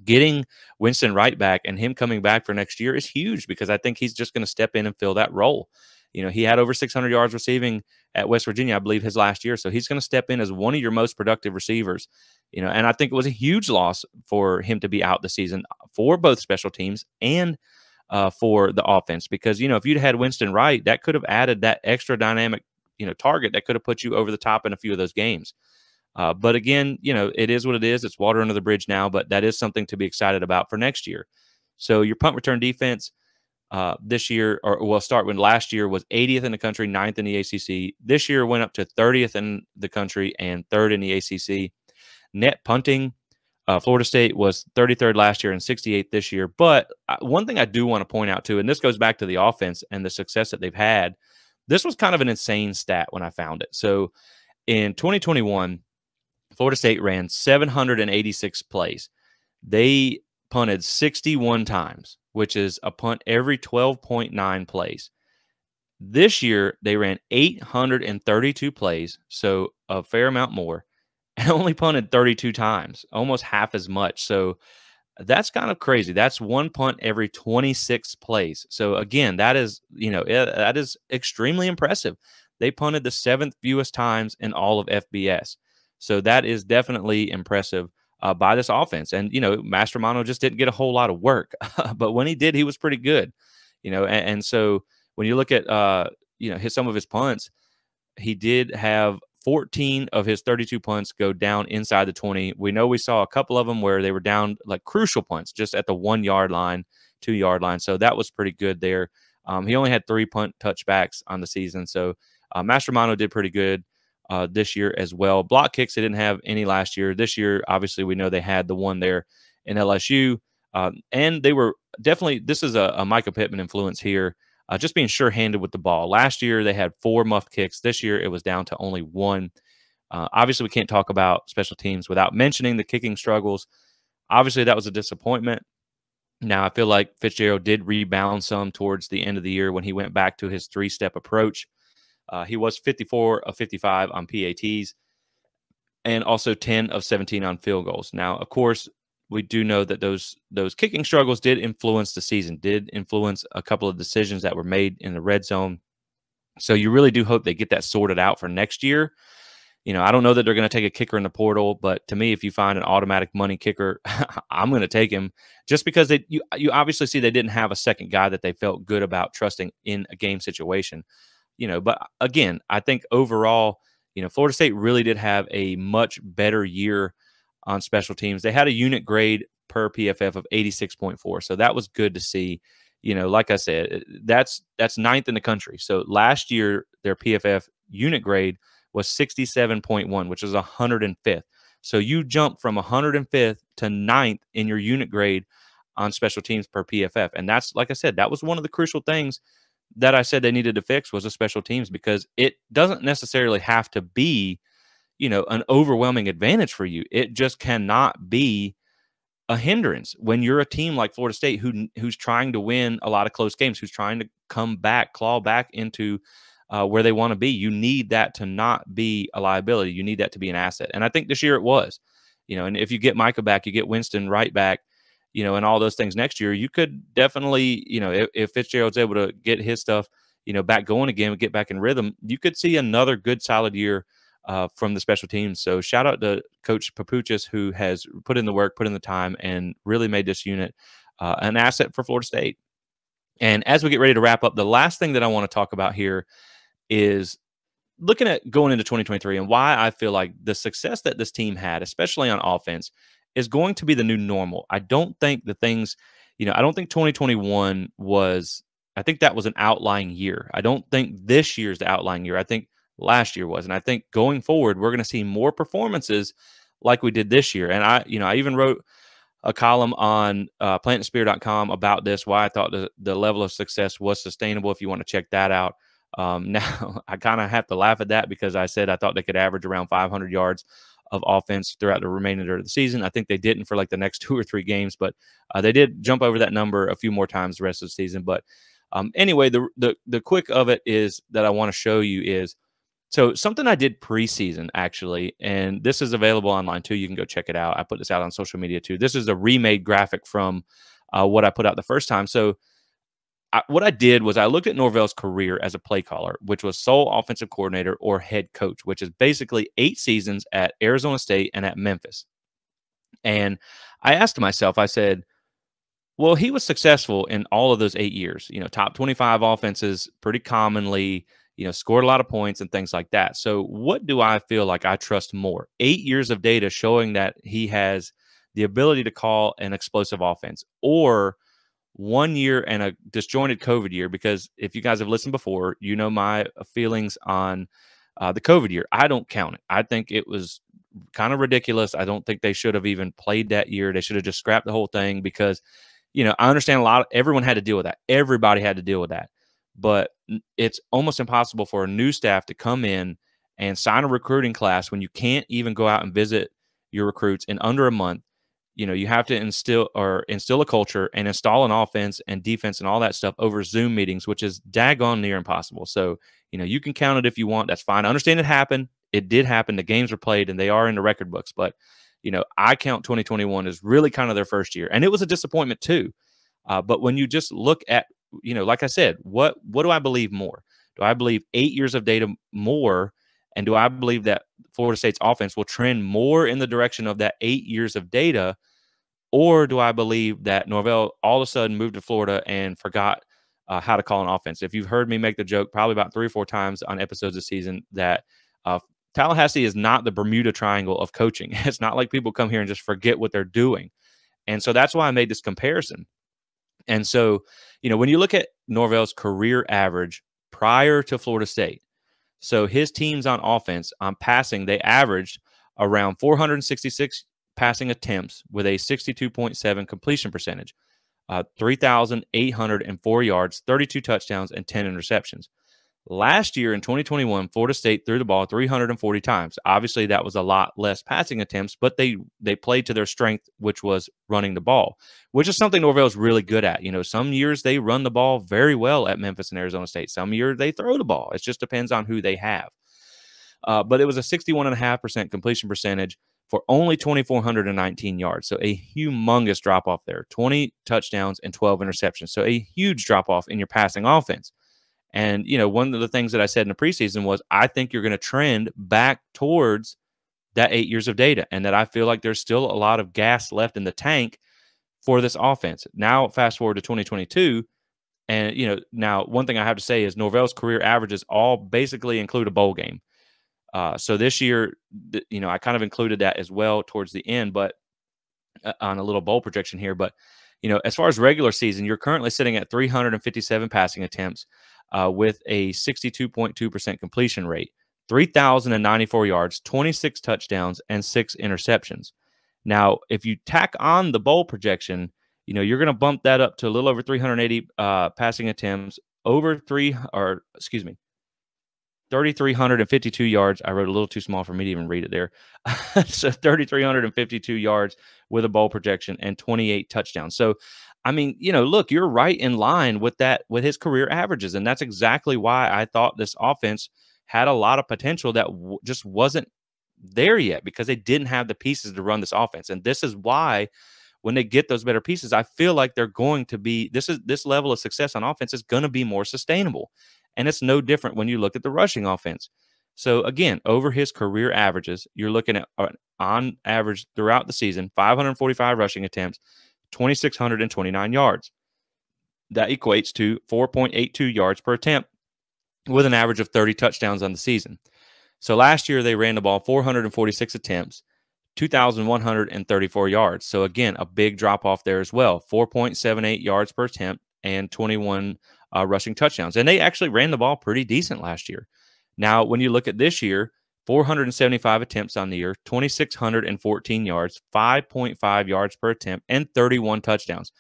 getting Winston Wright back and him coming back for next year is huge, because I think he's just going to step in and fill that role. He had over 600 yards receiving at West Virginia, I believe, his last year. So he's going to step in as one of your most productive receivers, and I think it was a huge loss for him to be out the season for both special teams and for the offense, because, if you'd had Winston Wright, that could have added that extra dynamic, target that could have put you over the top in a few of those games. But again, it is what it is. It's water under the bridge now, but that is something to be excited about for next year. So your punt return defense, This year, or we'll start when last year was 80th in the country, 9th in the ACC. This year went up to 30th in the country and 3rd in the ACC. Net punting, Florida State was 33rd last year and 68th this year. But one thing I do want to point out too, and this goes back to the offense and the success that they've had. This was kind of an insane stat when I found it. So in 2021, Florida State ran 786 plays. They punted 61 times, which is a punt every 12.9 plays. This year, they ran 832 plays, so a fair amount more, and only punted 32 times, almost half as much. So that's kind of crazy. That's one punt every 26 plays. So again, that is, that is extremely impressive. They punted the 7th fewest times in all of FBS. So that is definitely impressive by this offense. And, Mastromano just didn't get a whole lot of work, but when he did, he was pretty good, and so when you look at, some of his punts, he did have 14 of his 32 punts go down inside the 20. We know we saw a couple of them where they were down like crucial punts just at the 1 yard line, 2 yard line. So that was pretty good there. He only had 3 punt touchbacks on the season. So Mastromano did pretty good this year as well. Block kicks, they didn't have any last year. This year, obviously, we know they had the one there in LSU. And they were definitely, this is a Micah Pittman influence here. Just being sure-handed with the ball. Last year, they had 4 muffed kicks. This year, it was down to only 1. Obviously, we can't talk about special teams without mentioning the kicking struggles. Obviously, that was a disappointment. Now, I feel like Fitzgerald did rebound some towards the end of the year when he went back to his 3-step approach. He was 54 of 55 on PATs and also 10 of 17 on field goals. Now, of course, we do know that those kicking struggles did influence the season, did influence a couple of decisions that were made in the red zone. So you really do hope they get that sorted out for next year. I don't know that they're going to take a kicker in the portal, but to me, if you find an automatic money kicker, I'm going to take him just because you obviously see they didn't have a second guy that they felt good about trusting in a game situation. But again, I think overall, Florida State really did have a much better year on special teams. They had a unit grade per PFF of 86.4. So that was good to see. Like I said, that's 9th in the country. So last year, their PFF unit grade was 67.1, which is 105th. So you jump from 105th to 9th in your unit grade on special teams per PFF. And that's, like I said, that was one of the crucial things that I said they needed to fix was the special teams, because it doesn't necessarily have to be an overwhelming advantage for you. It just cannot be a hindrance when you're a team like Florida State who's trying to win a lot of close games, who's trying to come back, claw back into where they want to be. You need that to not be a liability. You need that to be an asset. And I think this year it was, and if you get Micah back, you get Winston right back, and all those things next year, you could definitely, if Fitzgerald's able to get his stuff, back going again, get back in rhythm, you could see another good solid year from the special teams. So shout out to Coach Papuchis, who has put in the work, put in the time, and really made this unit an asset for Florida State. And as we get ready to wrap up, the last thing that I want to talk about here is looking at going into 2023 and why I feel like the success that this team had, especially on offense, is going to be the new normal. I don't think the things, I don't think 2021 was, I think that was an outlying year. I don't think this year's the outlying year. I think last year was. And I think going forward, we're going to see more performances like we did this year. And I even wrote a column on planttheSpear.com about this, why I thought the level of success was sustainable, if you want to check that out. Now, I kind of have to laugh at that because I said I thought they could average around 500 yards of offense throughout the remainder of the season. I think they didn't for like the next 2 or 3 games, but they did jump over that number a few more times the rest of the season. But anyway, the quick of it is that I want to show you is, so something I did preseason, actually, and this is available online too. You can go check it out. I put this out on social media too. This is a remade graphic from what I put out the first time. So what I did was I looked at Norvell's career as a play caller, which was sole offensive coordinator or head coach, which is basically 8 seasons at Arizona State and at Memphis. And I asked myself, I said, well, he was successful in all of those 8 years, top 25 offenses pretty commonly, scored a lot of points and things like that. So what do I feel like I trust more? 8 years of data showing that he has the ability to call an explosive offense, or 1 year and a disjointed COVID year, because if you guys have listened before, you know my feelings on the COVID year. I don't count it. I think it was kind of ridiculous. I don't think they should have even played that year. They should have just scrapped the whole thing because, I understand everyone had to deal with that. Everybody had to deal with that. But it's almost impossible for a new staff to come in and sign a recruiting class when you can't even go out and visit your recruits in under a month. You have to instill a culture and install an offense and defense and all that stuff over Zoom meetings, which is daggone near impossible. So, you can count it if you want. That's fine. I understand it happened. It did happen. The games were played and they are in the record books. But, I count 2021 as really kind of their first year. And it was a disappointment too. But when you just look at, like I said, what do I believe more? Do I believe 8 years of data more? And do I believe that Florida State's offense will trend more in the direction of that 8 years of data? Or do I believe that Norvell all of a sudden moved to Florida and forgot how to call an offense? If you've heard me make the joke probably about 3 or 4 times on episodes this season that Tallahassee is not the Bermuda Triangle of coaching. It's not like people come here and just forget what they're doing. And so that's why I made this comparison. And so, when you look at Norvell's career average prior to Florida State, so his teams on offense, on passing, they averaged around 466 passing attempts with a 62.7 completion percentage, 3,804 yards, 32 touchdowns, and 10 interceptions. Last year in 2021, Florida State threw the ball 340 times. Obviously, that was a lot less passing attempts, but they played to their strength, which was running the ball, which is something Norvell is really good at. Some years they run the ball very well at Memphis and Arizona State. Some years they throw the ball. It just depends on who they have. But it was a 61.5% completion percentage for only 2,419 yards. So a humongous drop off there, 20 touchdowns and 12 interceptions. So a huge drop off in your passing offense. And, one of the things that I said in the preseason was I think you're going to trend back towards that 8 years of data, and that I feel like there's still a lot of gas left in the tank for this offense. Now, fast forward to 2022, and, now one thing I have to say is Norvell's career averages all basically include a bowl game. So this year, I kind of included that as well towards the end, but on a little bowl projection here. But, as far as regular season, you're currently sitting at 357 passing attempts with a 62.2% completion rate, 3,094 yards, 26 touchdowns, and 6 interceptions. Now, if you tack on the bowl projection, you're going to bump that up to a little over 380 passing attempts, over 3,352 yards. I wrote a little too small for me to even read it there. So 3,352 yards with a bowl projection and 28 touchdowns. So, look, you're right in line with with his career averages. And that's exactly why I thought this offense had a lot of potential that just wasn't there yet, because they didn't have the pieces to run this offense. And this is why when they get those better pieces, I feel like they're going to be, this level of success on offense is going to be more sustainable. And it's no different when you look at the rushing offense. So again, over his career averages, you're looking at on average throughout the season, 545 rushing attempts, 2,629 yards. That equates to 4.82 yards per attempt with an average of 30 touchdowns on the season. So last year they ran the ball 446 attempts, 2,134 yards. So again, a big drop off there as well, 4.78 yards per attempt and 21 rushing touchdowns. And they actually ran the ball pretty decent last year. Now, when you look at this year, 475 attempts on the year, 2,614 yards, 5.5 yards per attempt, and 31 touchdowns.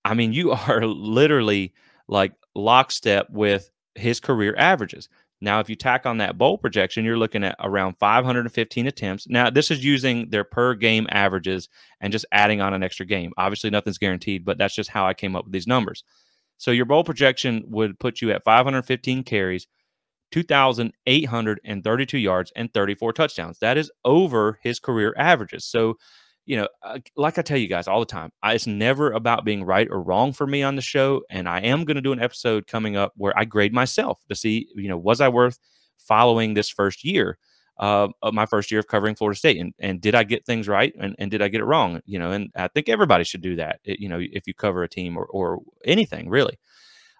You are literally like lockstep with his career averages. Now, if you tack on that bowl projection, you're looking at around 515 attempts. Now, this is using their per game averages and just adding on an extra game. Obviously, nothing's guaranteed, but that's just how I came up with these numbers. So your bowl projection would put you at 515 carries, 2,832 yards, and 34 touchdowns. That is over his career averages. So, like I tell you guys all the time, it's never about being right or wrong for me on the show. And I am going to do an episode coming up where I grade myself to see, was I worth following this first year, of my first year of covering Florida State? And did I get things right? And did I get it wrong? And I think everybody should do that, if you cover a team or anything really.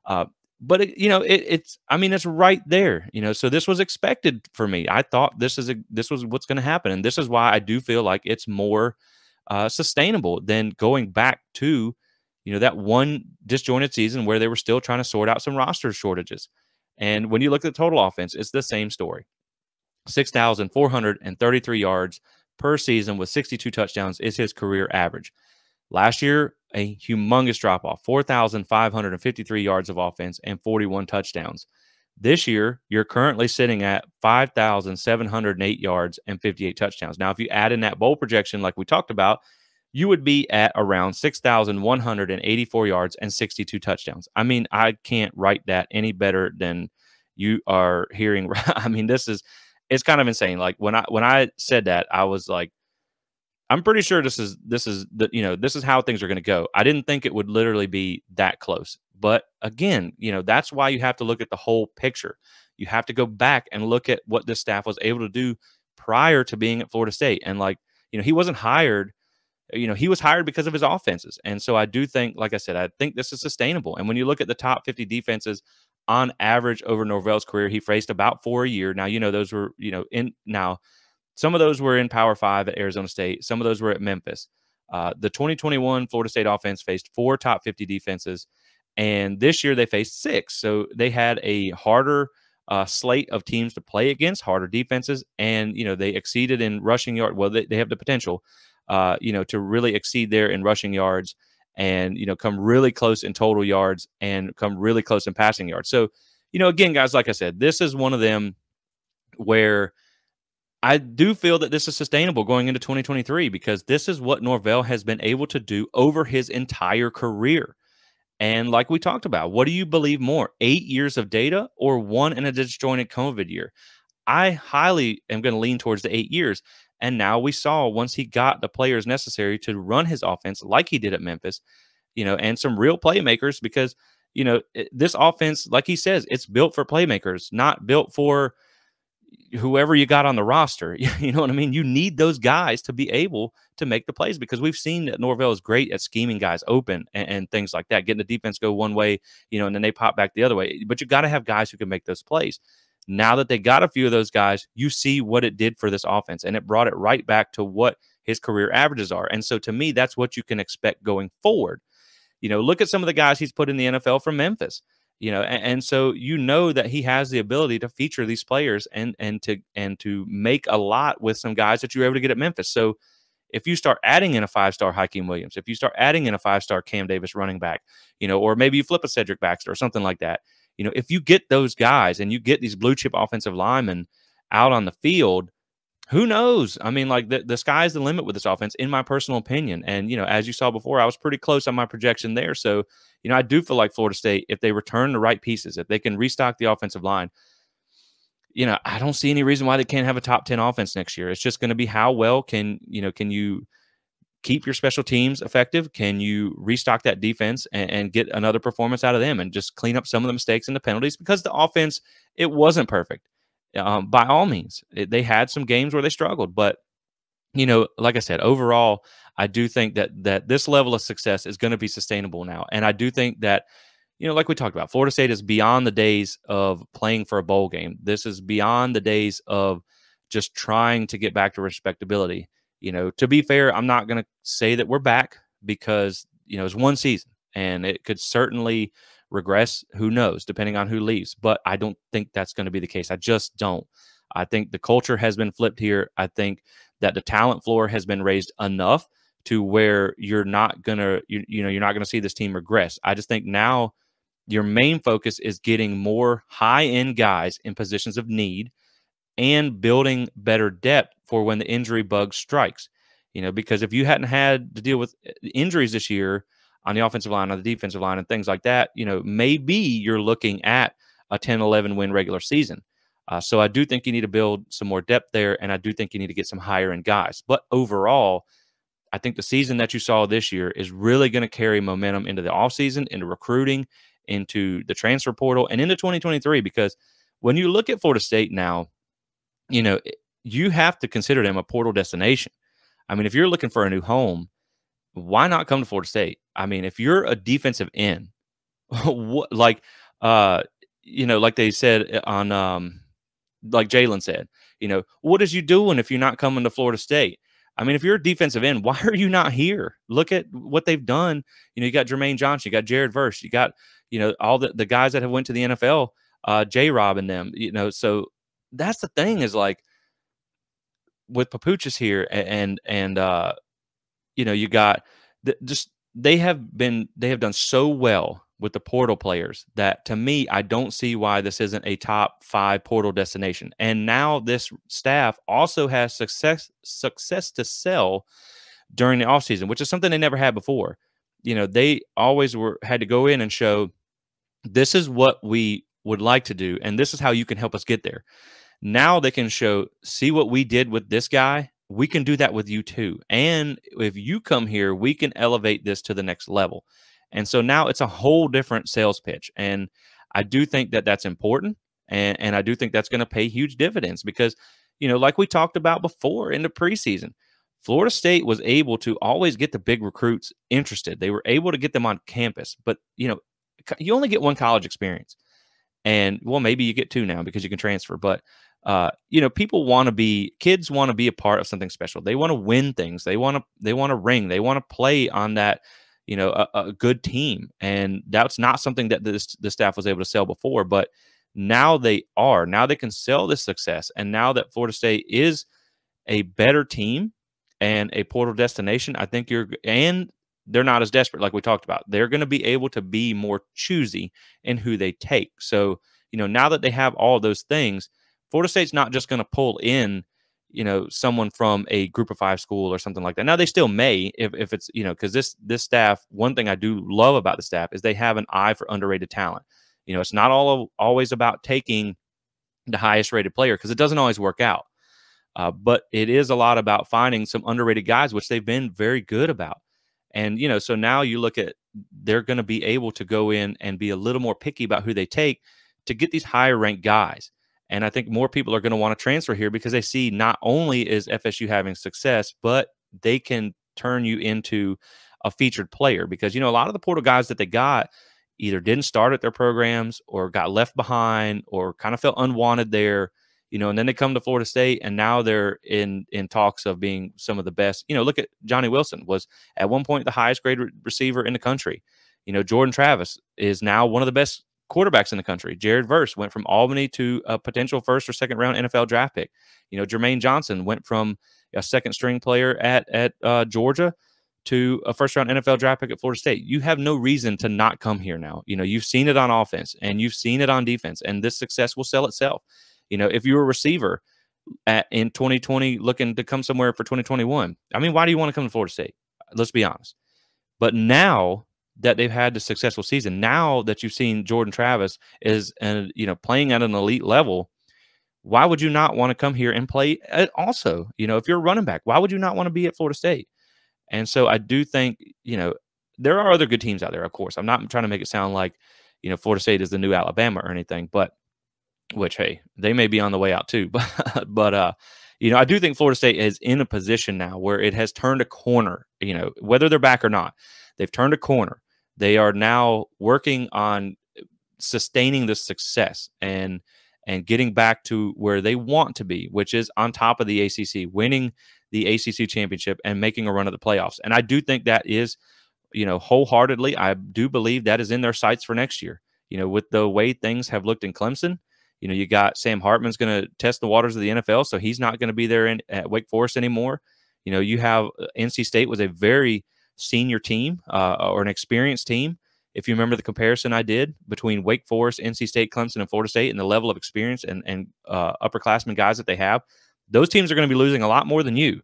But it's right there, so this was expected for me. I thought this was what's going to happen. And this is why I do feel like it's more sustainable than going back to, that one disjointed season where they were still trying to sort out some roster shortages. And when you look at the total offense, it's the same story. 6,433 yards per season with 62 touchdowns is his career average. Last year, a humongous drop off, 4,553 yards of offense and 41 touchdowns. This year, you're currently sitting at 5,708 yards and 58 touchdowns. Now, if you add in that bowl projection, like we talked about, you would be at around 6,184 yards and 62 touchdowns. I mean, I can't write that any better than you are hearing. I mean, it's kind of insane. Like when I said that, I was like, I'm pretty sure this is this is how things are going to go. I didn't think it would literally be that close. But again, that's why you have to look at the whole picture. You have to go back and look at what this staff was able to do prior to being at Florida State. And he wasn't hired, he was hired because of his offenses. And so I do think, like I said, I think this is sustainable. And when you look at the top 50 defenses on average over Norvell's career, he faced about 4 a year. Now, those were, some of those were in Power 5 at Arizona State. Some of those were at Memphis. The 2021 Florida State offense faced 4 top 50 defenses, and this year they faced 6. So they had a harder slate of teams to play against, harder defenses, and they exceeded in rushing yard. Well, they have the potential, to really exceed there in rushing yards, and come really close in total yards, and come really close in passing yards. So, again, guys, like I said, this is one of them where I do feel that this is sustainable going into 2023, because this is what Norvell has been able to do over his entire career. And like we talked about, what do you believe more, 8 years of data or 1 in a disjointed COVID year? I highly am going to lean towards the 8 years. And now we saw, once he got the players necessary to run his offense like he did at Memphis, and some real playmakers, because, this offense, like he says, it's built for playmakers, not built for whoever you got on the roster. You know what I mean? You need those guys to be able to make the plays, because we've seen that Norvell is great at scheming guys open and things like that, getting the defense go one way, and then they pop back the other way. But you got to have guys who can make those plays. Now that they got a few of those guys, you see what it did for this offense, and it brought it right back to what his career averages are. And so to me, that's what you can expect going forward. Look at some of the guys he's put in the NFL from Memphis. And so that he has the ability to feature these players and to make a lot with some guys that you were able to get at Memphis. So if you start adding in a 5-star Hakeem Williams, if you start adding in a 5-star Cam Davis running back, or maybe you flip a Cedric Baxter or something like that, if you get those guys and you get these blue chip offensive linemen out on the field, who knows? I mean, like the sky's the limit with this offense, in my personal opinion. And, as you saw before, I was pretty close on my projection there. So, I do feel like Florida State, if they return the right pieces, if they can restock the offensive line, I don't see any reason why they can't have a top 10 offense next year. It's just going to be how well can you keep your special teams effective? Can you restock that defense and get another performance out of them and just clean up some of the mistakes and the penalties? Because the offense, it wasn't perfect. By all means, they had some games where they struggled, but like I said, overall, I do think that this level of success is going to be sustainable now, and I do think that like we talked about, Florida State is beyond the days of playing for a bowl game. This is beyond the days of just trying to get back to respectability. To be fair, I'm not going to say that we're back, because it's one season and it could certainly regress. Who knows, depending on who leaves. But I don't think that's going to be the case. I just don't. I think the culture has been flipped here. I think that the talent floor has been raised enough to where you're not gonna see this team regress. I just think now your main focus is getting more high-end guys in positions of need and building better depth for when the injury bug strikes. Because if you hadn't had to deal with injuries this year on the offensive line, on the defensive line, and things like that, maybe you're looking at a 10-11 win regular season. So I do think you need to build some more depth there, and I do think you need to get some higher-end guys. But overall, I think the season that you saw this year is really going to carry momentum into the offseason, into recruiting, into the transfer portal, and into 2023. Because when you look at Florida State now, you have to consider them a portal destination. I mean, if you're looking for a new home, why not come to Florida State? I mean, if you're a defensive end, what, like they said on like Jalen said, what is you doing if you're not coming to Florida State? I mean, if you're a defensive end, why are you not here? Look at what they've done. You got Jermaine Johnson, you got Jared Verse, you got, all the guys that have went to the NFL, J-Rob and them, so that's the thing is like with Papuchis here you got just they have done so well with the portal players that to me, I don't see why this isn't a top 5 portal destination. And now this staff also has success to sell during the offseason, which is something they never had before. They always had to go in and show this is what we would like to do, and this is how you can help us get there. Now they can show, see what we did with this guy. We can do that with you too. And if you come here, we can elevate this to the next level. And so now it's a whole different sales pitch. And I do think that that's important. And I do think that's going to pay huge dividends because, like we talked about before in the preseason, Florida State was able to always get the big recruits interested. They were able to get them on campus. But, you only get one college experience. And, well, maybe you get 2 now because you can transfer. But, kids want to be a part of something special. They want to win things. They want to ring. They want to play on that, a good team. And that's not something that the staff was able to sell before, but now they are. Now they can sell this success. And now that Florida State is a better team and a portal destination, I think they're not as desperate like we talked about. They're going to be able to be more choosy in who they take. So, now that they have all those things, Florida State's not just going to pull in, someone from a group of 5 school or something like that. Now they still may if it's, because this staff, one thing I do love about the staff is they have an eye for underrated talent. It's not always about taking the highest rated player because it doesn't always work out. But it is a lot about finding some underrated guys, which they've been very good about. And, so now you look at, they're going to be able to go in and be a little more picky about who they take to get these higher ranked guys. And I think more people are going to want to transfer here because they see not only is FSU having success, but they can turn you into a featured player because, a lot of the portal guys that they got either didn't start at their programs or got left behind or kind of felt unwanted there, and then they come to Florida State and now they're in talks of being some of the best. Look at Johnny Wilson was at one point the highest graded receiver in the country. Jordan Travis is now one of the best quarterbacks in the country. Jared Verse went from Albany to a potential 1st or 2nd round NFL draft pick. Jermaine Johnson went from a 2nd string player at Georgia to a 1st round NFL draft pick at Florida State. You have no reason to not come here now. You've seen it on offense and you've seen it on defense, and this success will sell itself. If you're a receiver in 2020 looking to come somewhere for 2021, I mean, why do you want to come to Florida State? Let's be honest. But now that they've had the successful season, now that you've seen Jordan Travis is playing at an elite level, why would you not want to come here and play also? If you're a running back, why would you not want to be at Florida State? And so I do think, there are other good teams out there, of course. I'm not trying to make it sound like, Florida State is the new Alabama or anything, but which, hey, they may be on the way out too. But I do think Florida State is in a position now where it has turned a corner, whether they're back or not, they've turned a corner. They are now working on sustaining the success and getting back to where they want to be, which is on top of the ACC, winning the ACC championship and making a run at the playoffs. And I do think that is, wholeheartedly, I do believe that is in their sights for next year. With the way things have looked in Clemson, you got Sam Hartman's going to test the waters of the NFL, so he's not going to be there at Wake Forest anymore. You have NC State was a very senior team or an experienced team. If you remember the comparison I did between Wake Forest, NC State, Clemson, and Florida State and the level of experience and upperclassmen guys that they have, those teams are going to be losing a lot more than you.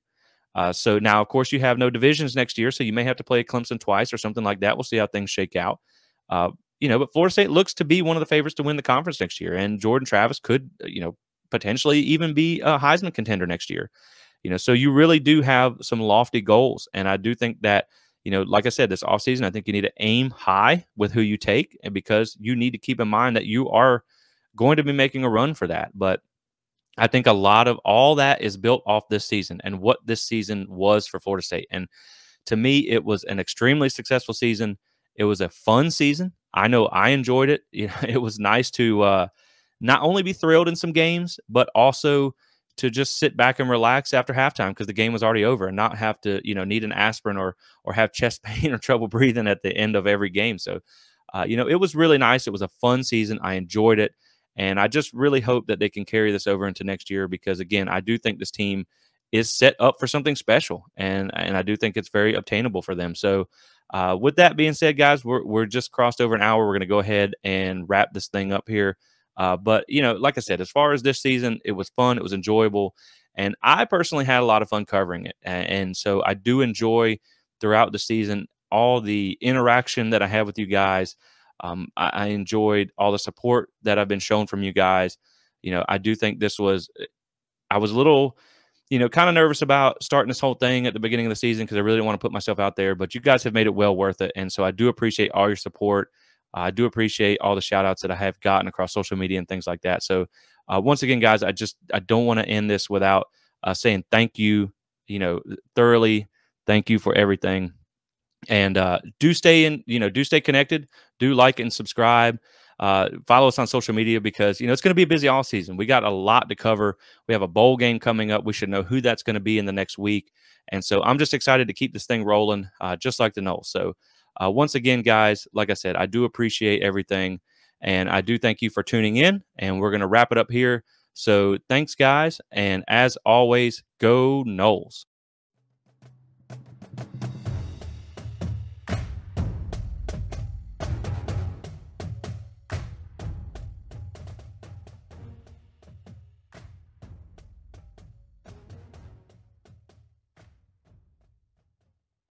So now, of course, you have no divisions next year, so you may have to play Clemson twice or something like that. We'll see how things shake out. But Florida State looks to be one of the favorites to win the conference next year, and Jordan Travis could, potentially even be a Heisman contender next year. So you really do have some lofty goals, and I do think that, like I said, this offseason, I think you need to aim high with who you take, and because you need to keep in mind that you are going to be making a run for that. But I think a lot of all that is built off this season and what this season was for Florida State. And to me, it was an extremely successful season. It was a fun season. I know I enjoyed it. It was nice to not only be thrilled in some games, but also to just sit back and relax after halftime because the game was already over, and not have to, need an aspirin or have chest pain or trouble breathing at the end of every game. So, it was really nice. It was a fun season. I enjoyed it. And I just really hope that they can carry this over into next year because, again, I do think this team is set up for something special, and I do think it's very obtainable for them. So, with that being said, guys, we're just crossed over an hour. We're going to go ahead and wrap this thing up here. But like I said, as far as this season, it was fun, it was enjoyable, and I personally had a lot of fun covering it. And so I do enjoy throughout the season all the interaction that I have with you guys. I enjoyed all the support that I've been shown from you guys. I do think this was. I was a little kind of nervous about starting this whole thing at the beginning of the season because I really didn't want to put myself out there, but you guys have made it well worth it. And so I do appreciate all your support. I do appreciate all the shout outs that I have gotten across social media and things like that. So once again, guys, I don't want to end this without saying thank you, thoroughly. Thank you for everything. And do stay connected. Do like and subscribe. Follow us on social media because it's going to be a busy all season. We got a lot to cover. We have a bowl game coming up. We should know who that's going to be in the next week. And so I'm just excited to keep this thing rolling, just like the Noles. So once again, guys, like I said, I do appreciate everything, and I do thank you for tuning in. And we're going to wrap it up here. So thanks, guys, and as always, go Noles.